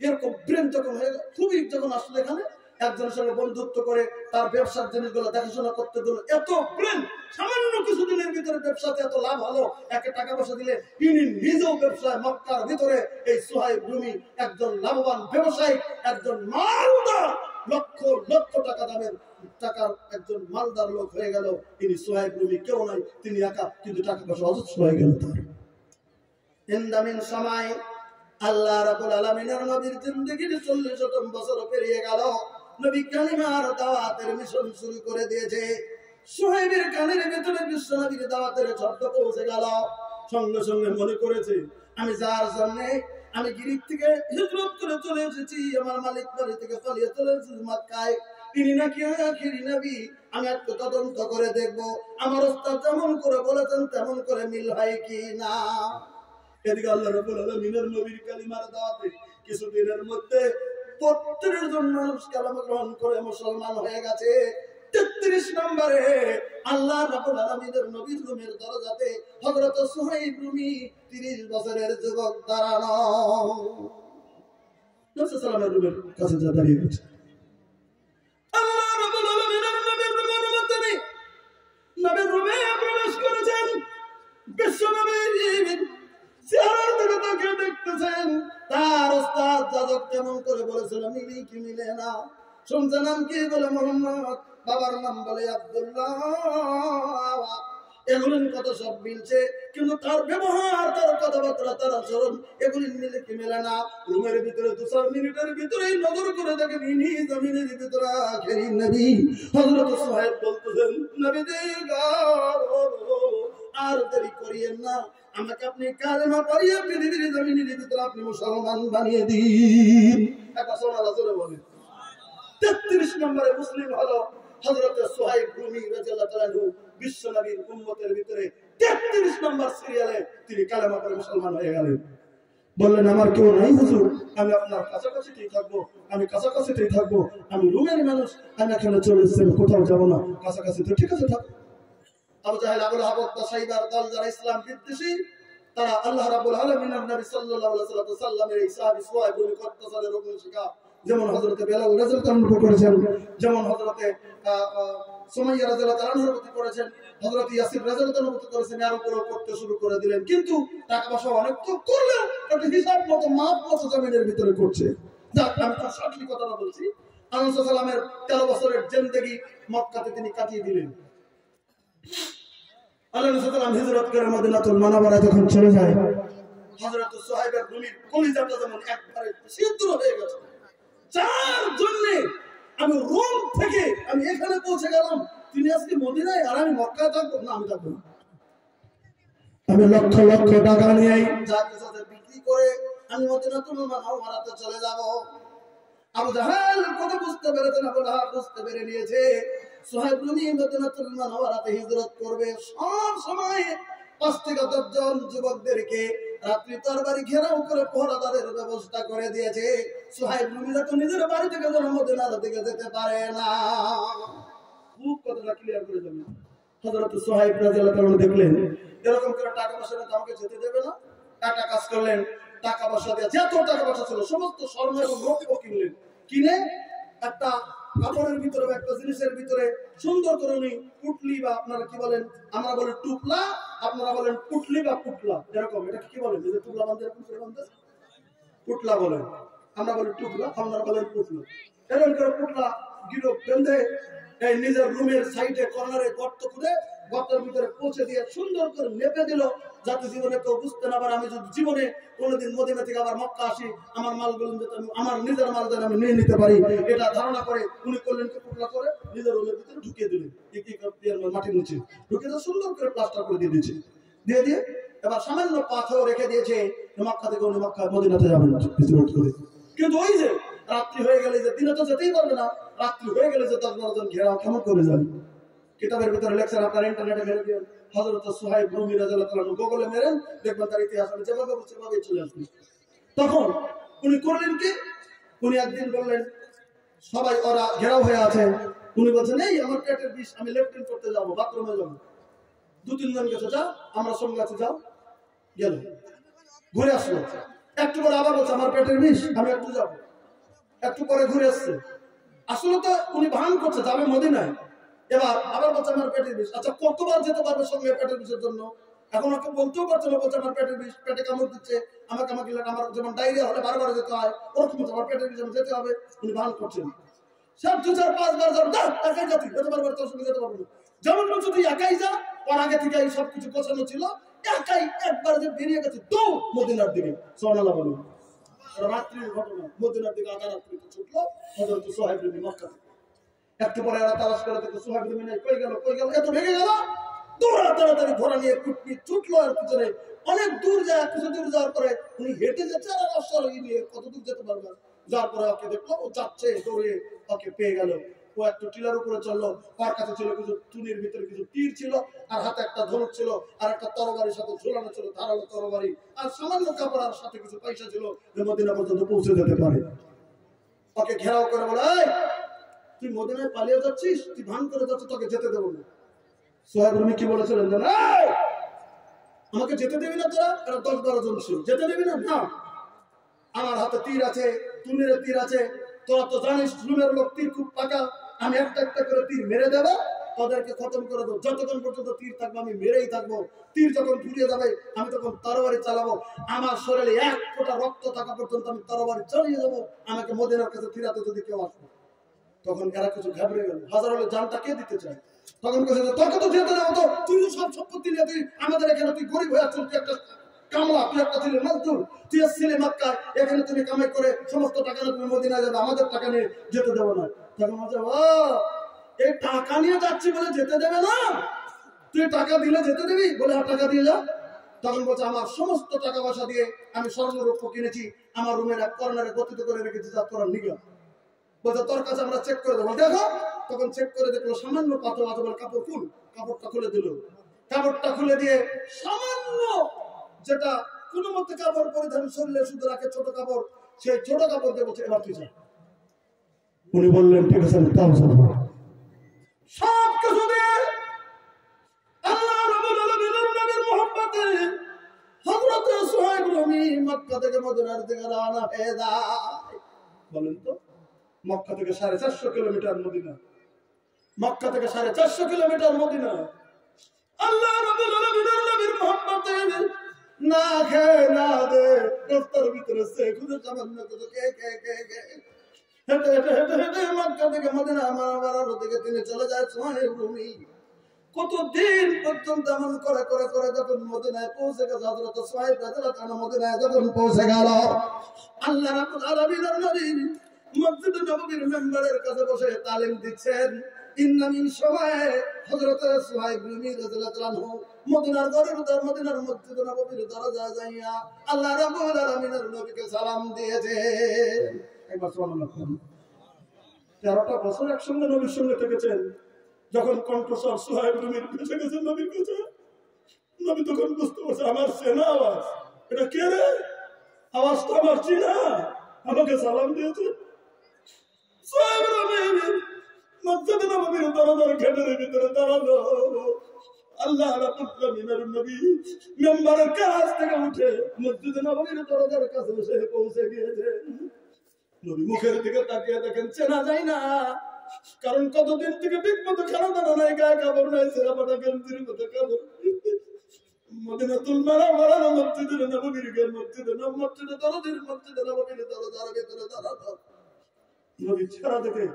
এরকম ব্রেন যখন হয়ে গেল, খুবই যখন আসলে এখানে একজনের সঙ্গে বন্ধুত্ব করে তার ব্যবসার জিনিসগুলো দেখাশোনা করতে দিল, এত ব্রেন, সামান্য কিছুদিনের ভিতরে ব্যবসাতে এত লাভ হলো, একে টাকা পয়সা দিলে তিনি নিজেও ব্যবসায় মক্কার ভিতরে এই সুহাইব রুমি একজন লাভবান ব্যবসায়ী, একজন মালদার, লক্ষ লক্ষ টাকা দামের টাকার একজন মালদার লোক হয়ে গেল। তিনি সুহাইব রুমি কেউ নয়, তিনি একা, কিন্তু টাকা পয়সা অজস্র হয়ে গেল তার। ইন্দামিন সময় আল্লাহ রাব্বুল আলামিনের নবীর জিন্দেগির 40তম বছর পেরিয়ে গেল। নবী কালিমার দাওয়াতের মিশন শুরু করে দিয়েছে। সুহাইবের কানের ভিতরে বিশ্ব নবীর দাওয়াতের শব্দ পৌঁছে গেল। সঙ্গে সঙ্গে মনে করেছে, আমি যার জন্য আমি গিরিক থেকে হিজরত করে চলে এসেছি, আমার মালিক বাড়ি থেকে পালিয়ে চলে এসেছি মক্কায়, তিনি নাকি আখিরি নবী। আমি একটু তদন্ত করে দেখবো, আমার ওস্তাদ যেমন করে বলেছেন তেমন করে মিল হয় কি না। এদিকে আল্লাহ রাব্বুল আলামিনের নবীর কালিমার দাওয়াতে কিছুদিনের মধ্যে 32 জন মানুষ কালেমা গ্রহণ করে মুসলমান হয়ে গেছে। 33 নম্বরে আল্লাহ রাব্বুল আলামিনের নবীর রুমের দরজাতে হযরত সুহাইব রুমি 30 বছরের যুবক দাঁড়ানো। নবী সাল্লাল্লাহু আলাইহি ওয়াসাল্লামের কাছে যা দাঁড়িয়ে গেছে, আল্লাহ রাব্বুল আলামিনের নবীর রুমের মধ্যে নবীর রুমে প্রবেশ করেছেন। বিশ্ব নবীর চেহারার দিকে তাকিয়ে দেখতেছেন, তার ওস্তাদ যাজক কেমন করে বলেছিল মিলি কি মিলে না। শুনছে নাম কি বলে মোহাম্মদ, বাবার নাম বলে আব্দুল্লাহ, এগুলি কত সব মিলছে, কিন্তু তার ব্যবহার, তার কথাবার্তা, তার আচরণ এগুলি মিলে কি মেলে না। রুমের ভিতরে 2-4 মিনিটের ভিতরেই নজর করে দেখেন ইনি জমিনের ভিতরে আখেরি নবী হযরত সুহাইব বলতেছেন, নবী আর দেরি করিয়েন না, আমাকে আপনি কালেমা পড়িয়ে পৃথিবীর জমিনের ভিতরে আপনি মুসলমান বানিয়ে দিন। একবার সুবহানাল্লাহ জোরে বলেন। 33 নম্বরে মুসলিম হলো হযরত সুহাইব রুমি রাদিয়াল্লাহু তাআলা আনহু। বিশ্ব নবীর উম্মতের ভিতরে 33 নম্বর সিরিয়ালে তিনি কালেমা পড়ে মুসলমান হয়ে গেলেন। বললেন, আমার কেউ নাই হুজুর, আমি আপনার কাছাকাছিতেই থাকবো, আমি কাছাকাছিতেই থাকবো, আমি রুমের মানুষ, আমি এখানে চলে এসেছি, কোথাও যাবো না, কাছাকাছিতে ঠিক আছে থাক। আবু জাহেল, আবুল আহাব, সাইবার দল যারা ইসলাম বিদ্বেষী, তারা আল্লাহ রাব্বুল আলামিনের নবী সাল্লাল্লাহু আলাইহি ওয়াসাল্লামের এই সাহাবী সুহাইব ইবনে কত্তাসের রূপে শিখা, যেমন হযরতে বেলাল রাদিয়াল্লাহু তাআলা করেছেন, যেমন হযরতে সুমাইয়া রাদিয়াল্লাহু তাআলা প্রতি করেছেন, হযরত ইয়াসির রাদিয়াল্লাহু তাআলা প্রতি করেছেন, আর উপরে করতে শুরু করে দিলেন। কিন্তু টাকা পয়সা অনেক তো করলেও একটা হিসাব মতো মাপ মতো জমিনের ভিতরে করছে। যাক, আমি তার সঠিক কথাটা বলছি। আল্লাহ সাল্লাল্লাহু আলাইহি ওয়াসাল্লামের 13 বছরের জিন্দেগি মক্কাতে তিনি কাটিয়ে দিলেন। আল্লাহ রাসূল সাল্লাল্লাহু আলাইহি ওয়াসাল্লাম হিজরত করে মদিনাতুল মুনাওয়ারায় যখন চলে যায়, হযরত সুহাইবের রুমির কলিজাটা যেমন একবারে সিদ্ধ হয়ে গেছে, যার জন্য আমি রোম থেকে আমি এখানে পৌঁছে গেলাম, তিনি আজকে মদিনায় আর আমি মক্কায় থাকবো না, আমি থাকবো না। আমি লক্ষ লক্ষ টাকা নিয়ে যা কিছু বিক্রি করে আমি মদিনাতুল মুনাওয়ারাতে চলে যাব। আবু জাহেল কথা বুঝতে পেরেছে না, বলে হ্যাঁ বুঝতে পেরে নিয়েছে। সুহাইব রুমি মদিনাতুল মুনাওয়ারাতে হিজরত করবে। সব সময় 5 থেকে 10 জন যুবকদেরকে রাত্রি তরবারি ঘেরাও করে পহরাদারের ব্যবস্থা করে দিয়েছে। সুহাইব রুমি তো নিজের বাড়ি থেকে মদিনার দিকে যেতে পারে না। খুব কথাটা ক্লিয়ার করে যাবেন। হযরত সুহাইব রাদিয়াল্লাহু তাআলা দেখলেন এরকম করে টাকা পয়সা দিয়ে আমাকে যেতে দেবে না, একটা কাজ করলেন, টাকা পয়সা দিয়ে যত টাকা পয়সা ছিল সমস্ত স্বর্ণ এবং রৌপ্য কিনলেন। কিনে একটা কাপড়ের ভিতরে, একটা জিনিসের ভিতরে সুন্দর করে উনি পুটলি, বা আপনারা কি বলেন, আমরা বলি টুপলা, আপনারা বলেন পুটলি বা পুটলা, এরকম। এটা কি বলেন? যে টুপলা বাঁধে এরকম করে বাঁধে পুটলা বলেন, আমরা বলি টুপলা, আপনারা বলেন পুটলা। এরকম করে পুটলা গিরো বেঁধে এই নিজের রুমের সাইডে কর্নারে গর্ত করে গর্তের ভিতরে পৌঁছে দিয়ে সুন্দর করে মেপে দিল, যাতে জীবনে কেউ বুঝতে না পারে আমি যদি জীবনে কোনোদিন মদিনা থেকে আবার মক্কা আসি, আমার মালগুলো যাতে আমার নিজের মাল যেন আমি নিয়ে নিতে পারি, এটা ধারণা করে উনি করলেন কি, পুটলা করে নিজের রুমের ভিতরে ঢুকিয়ে দিলেন, মাটির নিচে ঢুকিয়ে দিয়ে সুন্দর করে প্লাস্টার করে দিয়ে দিয়েছে। দিয়ে এবার সামান্য পাথর রেখে দিয়েছে, মক্কা থেকে উনি মক্কা মদিনাতে যাবেন হিজরত করে। কিন্তু ওই যে রাত্রি হয়ে গেলে, যে দিনে তো যেতেই পারবে না, রাত্রি হয়ে গেলে যে 10-12 জন ঘেরাও কেমন করে যাবে। কিতাবের ভিতরে লেকচার আপনার ইন্টারনেটে মেরে দিন, হযরত সুহাইব রুমি রাদিয়াল্লাহু তাআলা গুগলে মেরেন, দেখবেন তার ইতিহাস যেভাবে সেভাবেই চলে আসবে। তখন উনি করলেন কি, উনি একদিন বললেন সবাই ওরা ঘেরাও হয়ে আছে, উনি বলছেন এই আমার পেটের বিষ, আমি লেফটিন করতে যাবো, বাথরুমে যাবো। 2-3 জন গেছে, যা আমরা সঙ্গে আছি, যাও। গেল, ঘুরে আসলো। একটু পরে আবার বলছে আমার পেটের বিষ, আমি একটু যাবো। একটু পরে ঘুরে আসছে। আসলে তো উনি ভান করছে যাবে মদিনায়, এবার আবার বলছে আমার পেটের বিষ। আচ্ছা, কতবার যেতে পারবে সঙ্গে পেটের বিষের জন্য? এখন ওকে বলতেও পারছে না, বলছে আমার পেটের বিষ, পেটে কামড় দিচ্ছে, আমাকে আমার যেমন ডায়রিয়া হলে বারবার যেতে হয়, ওরকম আমার পেটের বিষ যেতে হবে। উনি ভান করছেন। সব 2-4-5 বার যাবো, একাই যাচ্ছি, যেতে পারবো, তোর সঙ্গে যেতে পারবো না। যেমন বলছো তুই একাই যা, ওর আগে থেকে এই সবকিছু গোছানো ছিল, একাই একবার যে বেরিয়ে গেছে তো মদিনার দিকে। সুবহানাল্লাহ বলুন। রাত্রির ঘটনা, মদিনার দিকে আধা রাত্রিতে ছুটলো হযরত সুহাইব রুমি মক্কা থেকে। একটু পরে এরা তালাশ করে দেখে সুহাইব রুমি নাই, কই গেল, এত ভেঙে গেল, দৌড়া তাড়াতাড়ি ঘোড়া নিয়ে কুটনি ছুটলো। আর পিছনে অনেক দূর যায়, কিছু দূর যাওয়ার পরে উনি হেঁটে যাচ্ছে, আর অশ্বরোহী নিয়ে কত দূর যেতে পারবে। যার পরে ওকে দেখলো, ও যাচ্ছে, দৌড়ে ওকে পেয়ে গেল। ও একটু টিলার উপরে চললো, ওর কাছে ছিল কিছু টুনির ভিতরে কিছু তীর ছিল, আর হাতে একটা ধনুক ছিল, আর একটা তরবারির সাথে ঝোলানো ছিল, ধারালো তরবারি, আর সামান্য কাপড়, আর সাথে কিছু পয়সা ছিল, যে মদিনা পর্যন্ত পৌঁছে যেতে পারে। ওকে ঘেরাও করে বলে, এই তুই মদিনায় পালিয়ে যাচ্ছিস, তুই ভান করে যাচ্ছিস, তোকে যেতে দেবো না। সোহাইব রুমি কি বলেছিলেন জানেন? আমাকে যেতে দেবি না তোরা? এরা 10-12 জন ছিল। যেতে দেবি না? না, আমার হাতে তীর আছে, তুমিরে তীর আছে, তোরা তো জানিস রুমের লোক তীর খুব পাকা, আমি একটা একটা করে তীর মেরে দেবো, তাদেরকে খতম করে দেবো। যতক্ষণ পর্যন্ত তীর থাকবে আমি মেরেই থাকবো। তীর যখন ফুরিয়ে যাবে আমি তখন তরবারি চালাবো। আমার শরীরে 1 ফোঁটা রক্ত থাকা পর্যন্ত আমি তরবারি চালিয়ে যাবো, আমাকে মদিনার কাছে ফিরাতে যদি কেউ আসবে। তখন এরা কিছু ঘাবড়ে গেল, হাজার হলে জানটা কে দিতে চায়? তখন কে তোকে তো যেতে দেবো, তো তুই সব সম্পত্তি নিয়ে তুই আমাদের এখানে, তুই গরিব হয়ে আসছিস, তুই একটা কামলা, তুই একটা ছিলি মজদুর, তুই এসেছিলি মক্কায়, এখানে তুমি কামাই করে সমস্ত টাকা নিয়ে তুমি মদিনায় যাবে, আমাদের টাকা নিয়ে যেতে দেবো না। তখন বলছে, ও এই টাকা নিয়ে যাচ্ছি বলে যেতে দেবে না? তুই টাকা দিলে যেতে দিবি? বলে আর টাকা দিয়ে যা। তখন বলছে, আমার সমস্ত টাকা পয়সা দিয়ে আমি স্বর্ণরৌপ্য কিনেছি, আমার রুমের এক কর্নারে গতিত করে রেখেছি, যা তোরা নিগা। বলছে তোর কাছে আমরা চেক করে দেবো, দেখো। তখন চেক করে দেখলো সামান্য পাথর আছে, বলে কাপড় খুল। কাপড়টা খুলে দিল। কাপড়টা খুলে দিয়ে সামান্য, যেটা কোনো মতে কাপড় পরিধান শরীরে শুধু রাখে, ছোট কাপড়, সেই ছোট কাপড় দিয়ে বলছে, এবার তুই যা। উনি বললেন, ঠিক আছে আমি তাও যাবো। সব কিছু দিয়ে আল্লাহ রাব্বুল আলামিনের নবীর মুহাব্বতে হযরত সুহাইব রুমি মক্কা থেকে মদিনার দিকে রওনা হয়ে যায়। বলেন তো, মক্কা থেকে 450 কিলোমিটার মদিনা, মক্কা থেকে 450 কিলোমিটার মদিনা। আল্লাহ রাব্বুল আলামিনের নবীর মুহাব্বতে না খেয়ে না দে রাস্তার ভিতরে সে খুঁজে সামান্য কিছু কে কে কে কে হেঁটে হেঁটে হেঁটে হেঁটে মক্কা থেকে মদিনা মারার দিকে তিনি চলে যায় সুহাইব রুমি। কতদিন পর্যন্ত এমন করে করে করে যখন মদিনায় পৌঁছে গেছে, হযরত সুহাইব রাদিয়াল্লাহু আনহু মদিনায় যখন পৌঁছে গেল, আল্লাহ রাব্বুল আলামিনের নবী মসজিদে নববীর মেম্বারের কাছে বসে তালিম দিচ্ছেন। ইন্নামিন সময়ে হযরত সুহাইব রুমি রাদিয়াল্লাহু আনহু মদিনার ঘরের উদ্ধার, মদিনার মসজিদে নববীর দরজা যাইয়া আল্লাহ রাব্বুল আলামিনের নবীকে সালাম দিয়েছে। একবার সুবহানাল্লাহ। 13টা বছর একসঙ্গে নবীর সঙ্গে থেকেছেন। যখন কণ্ঠস্বর সুহাইব রুমির ভেসে গেছে নবীর কাছে, নবী তখন বুঝতে পারছে আমার চেনা আওয়াজ। এটা কে রে? আওয়াজ তো আমার চেনা, আমাকে সালাম দিয়েছে। সুহাইব রুমি মসজিদে নববীর দরজার ঘেরের ভিতরে দাঁড়ালো। আল্লাহ রাব্বুল আলামিনের নবী মেম্বারের কাছ থেকে উঠে মসজিদে নববীর দরজার কাছে এসে পৌঁছে গিয়েছে। নবী মুখের দিকে তাকিয়ে দেখেন চেনা যায় না, কারণ কতদিন থেকে ঠিকমতো খানা দানা নাই, গায়ে কাপড় নাই, সেরাপাটা গেঞ্জির মতো কাপড়। মদিনাতুল মুনাওয়ারার মসজিদে নববীর মসজিদে দরজার মসজিদে নববীর দরজার ভিতরে দাঁড়ানো। নবী চেহারা দেখে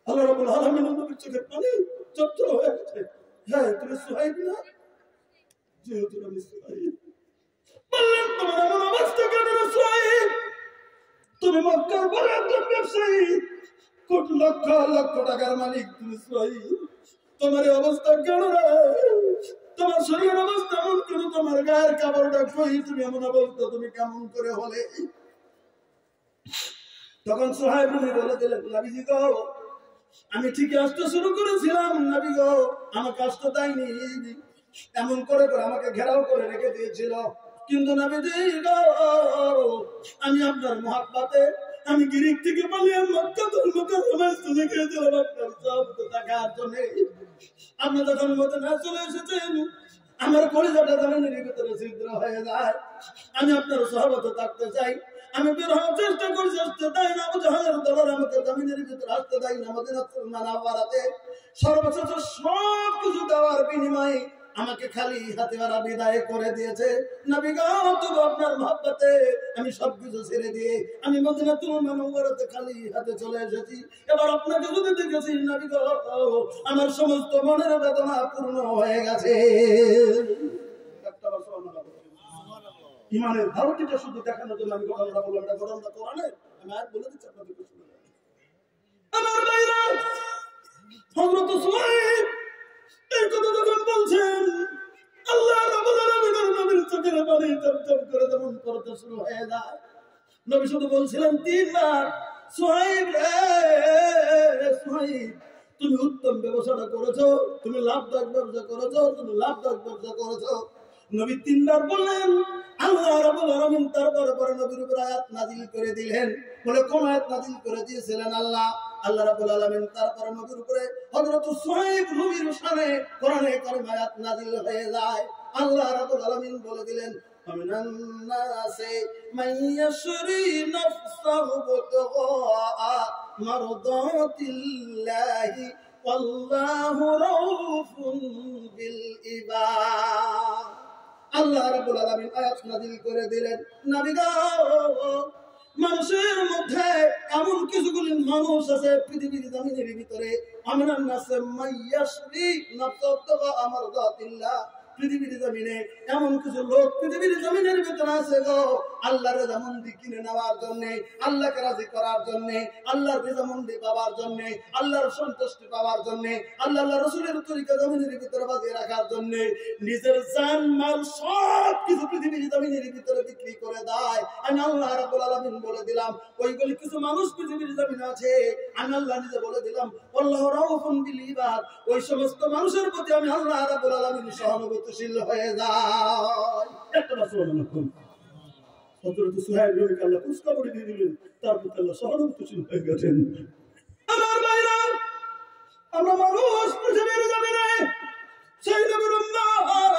আল্লাহ রাব্বুল আলামিনের নবীর চোখে পানি চত্র হয়ে গেছে। হ্যাঁ, তুমি সুহাইব না? যেহেতু আমি সুহাইব। বললেন, তোমার এমন অবস্থা কেন রে সুহাইব? তুমি মক্কার বড় একজন ব্যবসায়ী, কোটি লক্ষ লক্ষ টাকার মালিক, তুমি সুহাইব। তোমার এই অবস্থা কেন রে? তোমার শরীরের অবস্থা এমন কেন? তোমার গায়ের কাপড়টা কই? তুমি এমন অবস্থা তুমি কেমন করে হলে? তখন সুহাইব রুমি বলে দিলেন, নবীজি গো, আমি ঠিকই আসতে শুরু করেছিলাম, নবী গো আমাকে আসতে দেয়নি, এমন করে করে আমাকে ঘেরাও করে রেখে দিয়েছিল। কিন্তু নবীজি গো, আমি আপনার মুহাব্বতে আমি গিরিক থেকে পালিয়ে মক্কাতুল মুকাররমায় চলে গিয়েছিলাম আপনার সাহাবতে থাকার জন্য। আপনি যখন মদিনায় চলে এসেছেন, আমার কলিজাটা জমিনের ভিতরে ছিদ্র হয়ে যায়। আমি আপনার সাহাবতে থাকতে চাই, আমি বের হওয়ার চেষ্টা করি, আসতে দেয় না। আবু জাহলের দলের আমাকে জমিনের ভিতরে আসতে দেয় না। মদিনাতুল মুনাওয়ারাতে সর্বশেষ সব কিছু দেওয়ার বিনিময়ে আমাকে খালি হাতে ওরা বিদায় করে দিয়েছে। নবী গো, তবু আপনার মহব্বতে আমি সবকিছু ছেড়ে দিয়ে আমি মদিনাতুল মুনাওয়ারাতে খালি হাতে চলে এসেছি। এবার আপনাকে যদি দেখেছি নবী গো, আমার সমস্ত মনের বেদনা পূর্ণ হয়ে গেছে। একটা বছর ইমানের ধারণটা শুধু দেখানোর জন্য আমি ঘটনাটা বললাম। এটা ঘটনাটা কোরআনে, আমি আয়াত বলে দিচ্ছি আপনাদেরকে শুনে নেন। আমার ভাইরা, হযরত সুহাইব এই কথা যখন বলছেন, আল্লাহ রাব্বুল আলামিনের নবীর চোখের পানি টপটপ করে যেমন পড়তে শুরু হয়ে যায়। নবী শুধু বলছিলেন 3 বার, সুহাইব রে সুহাইব, তুমি উত্তম ব্যবসাটা করেছো, তুমি লাভদায়ক ব্যবসা করেছো, তুমি লাভদায়ক ব্যবসা করেছো। নবী তিনবার বললেন, আল্লাহ রাব্বুল আলামিন তারপরে পরে নবীর উপর আয়াত নাযিল করে দিলেন। বলে কোন আয়াত নাযিল করে দিয়েছিলেন? আল্লাহ রাব্বুল আলামিন তারপরে নবীর উপরে হযরত সুহাইব নবীর শানে কোরআনে কারীম আয়াত নাযিল হয়ে যায়। আল্লাহ রাব্বুল আলামিন বলে দিলেন, মিনান নাসি মান ইয়াশরি নাফসাহু ইবতিগা মারদাতিল্লাহি ওয়াল্লাহু রাউফুন বিল ইবাদ। আল্লাহ রাব্বুল আলামিন আয়াত নাযিল করে দিলেন, নবী গো, মানুষের মধ্যে এমন কিছুগুলি মানুষ আছে পৃথিবীর জমিনের ভিতরে, আমিনান নাসি মান ইয়াশরি নাফসাহু ইবতিগা মারদাতিল্লাহ, পৃথিবীর জমিনে এমন কিছু লোক পৃথিবীর জমিনের ভিতরে আছে গো, আল্লাহর রেজামন্দি কিনে নেওয়ার জন্য, আল্লাহকে রাজি করার জন্য, আল্লাহর রেজামন্দি পাওয়ার জন্য, আল্লাহর সন্তুষ্টি পাওয়ার জন্য, আল্লাহ রাসূলের তরিকা জমিনের ভিতরে বাজিয়ে রাখার জন্য নিজের জান মাল সব কিছু পৃথিবীর জমিনের ভিতরে বিক্রি করে দেয়। আমি আল্লাহ রাব্বুল আলামিন বলে দিলাম, ওইগুলি কিছু মানুষ পৃথিবীর জমিনে আছে, আমি আল্লাহ নিজে বলে দিলাম, আল্লাহু রাউফুন বিল ইবাদ, ওই সমস্ত মানুষের প্রতি আমি আল্লাহ রাব্বুল আলামিন সহানুভূতিশীল হয়ে যায়। একটা রাসূল হযরত সুহাইব নবীকে আল্লাহ খুশখবর দিয়ে দিলেন, তারপর আল্লাহ সহানুভূতিশীল হয়ে গেছেন। আমার ভাইরা, আমরা মানুষ পৃথিবীর জমিনে সেই নবীর উম্মত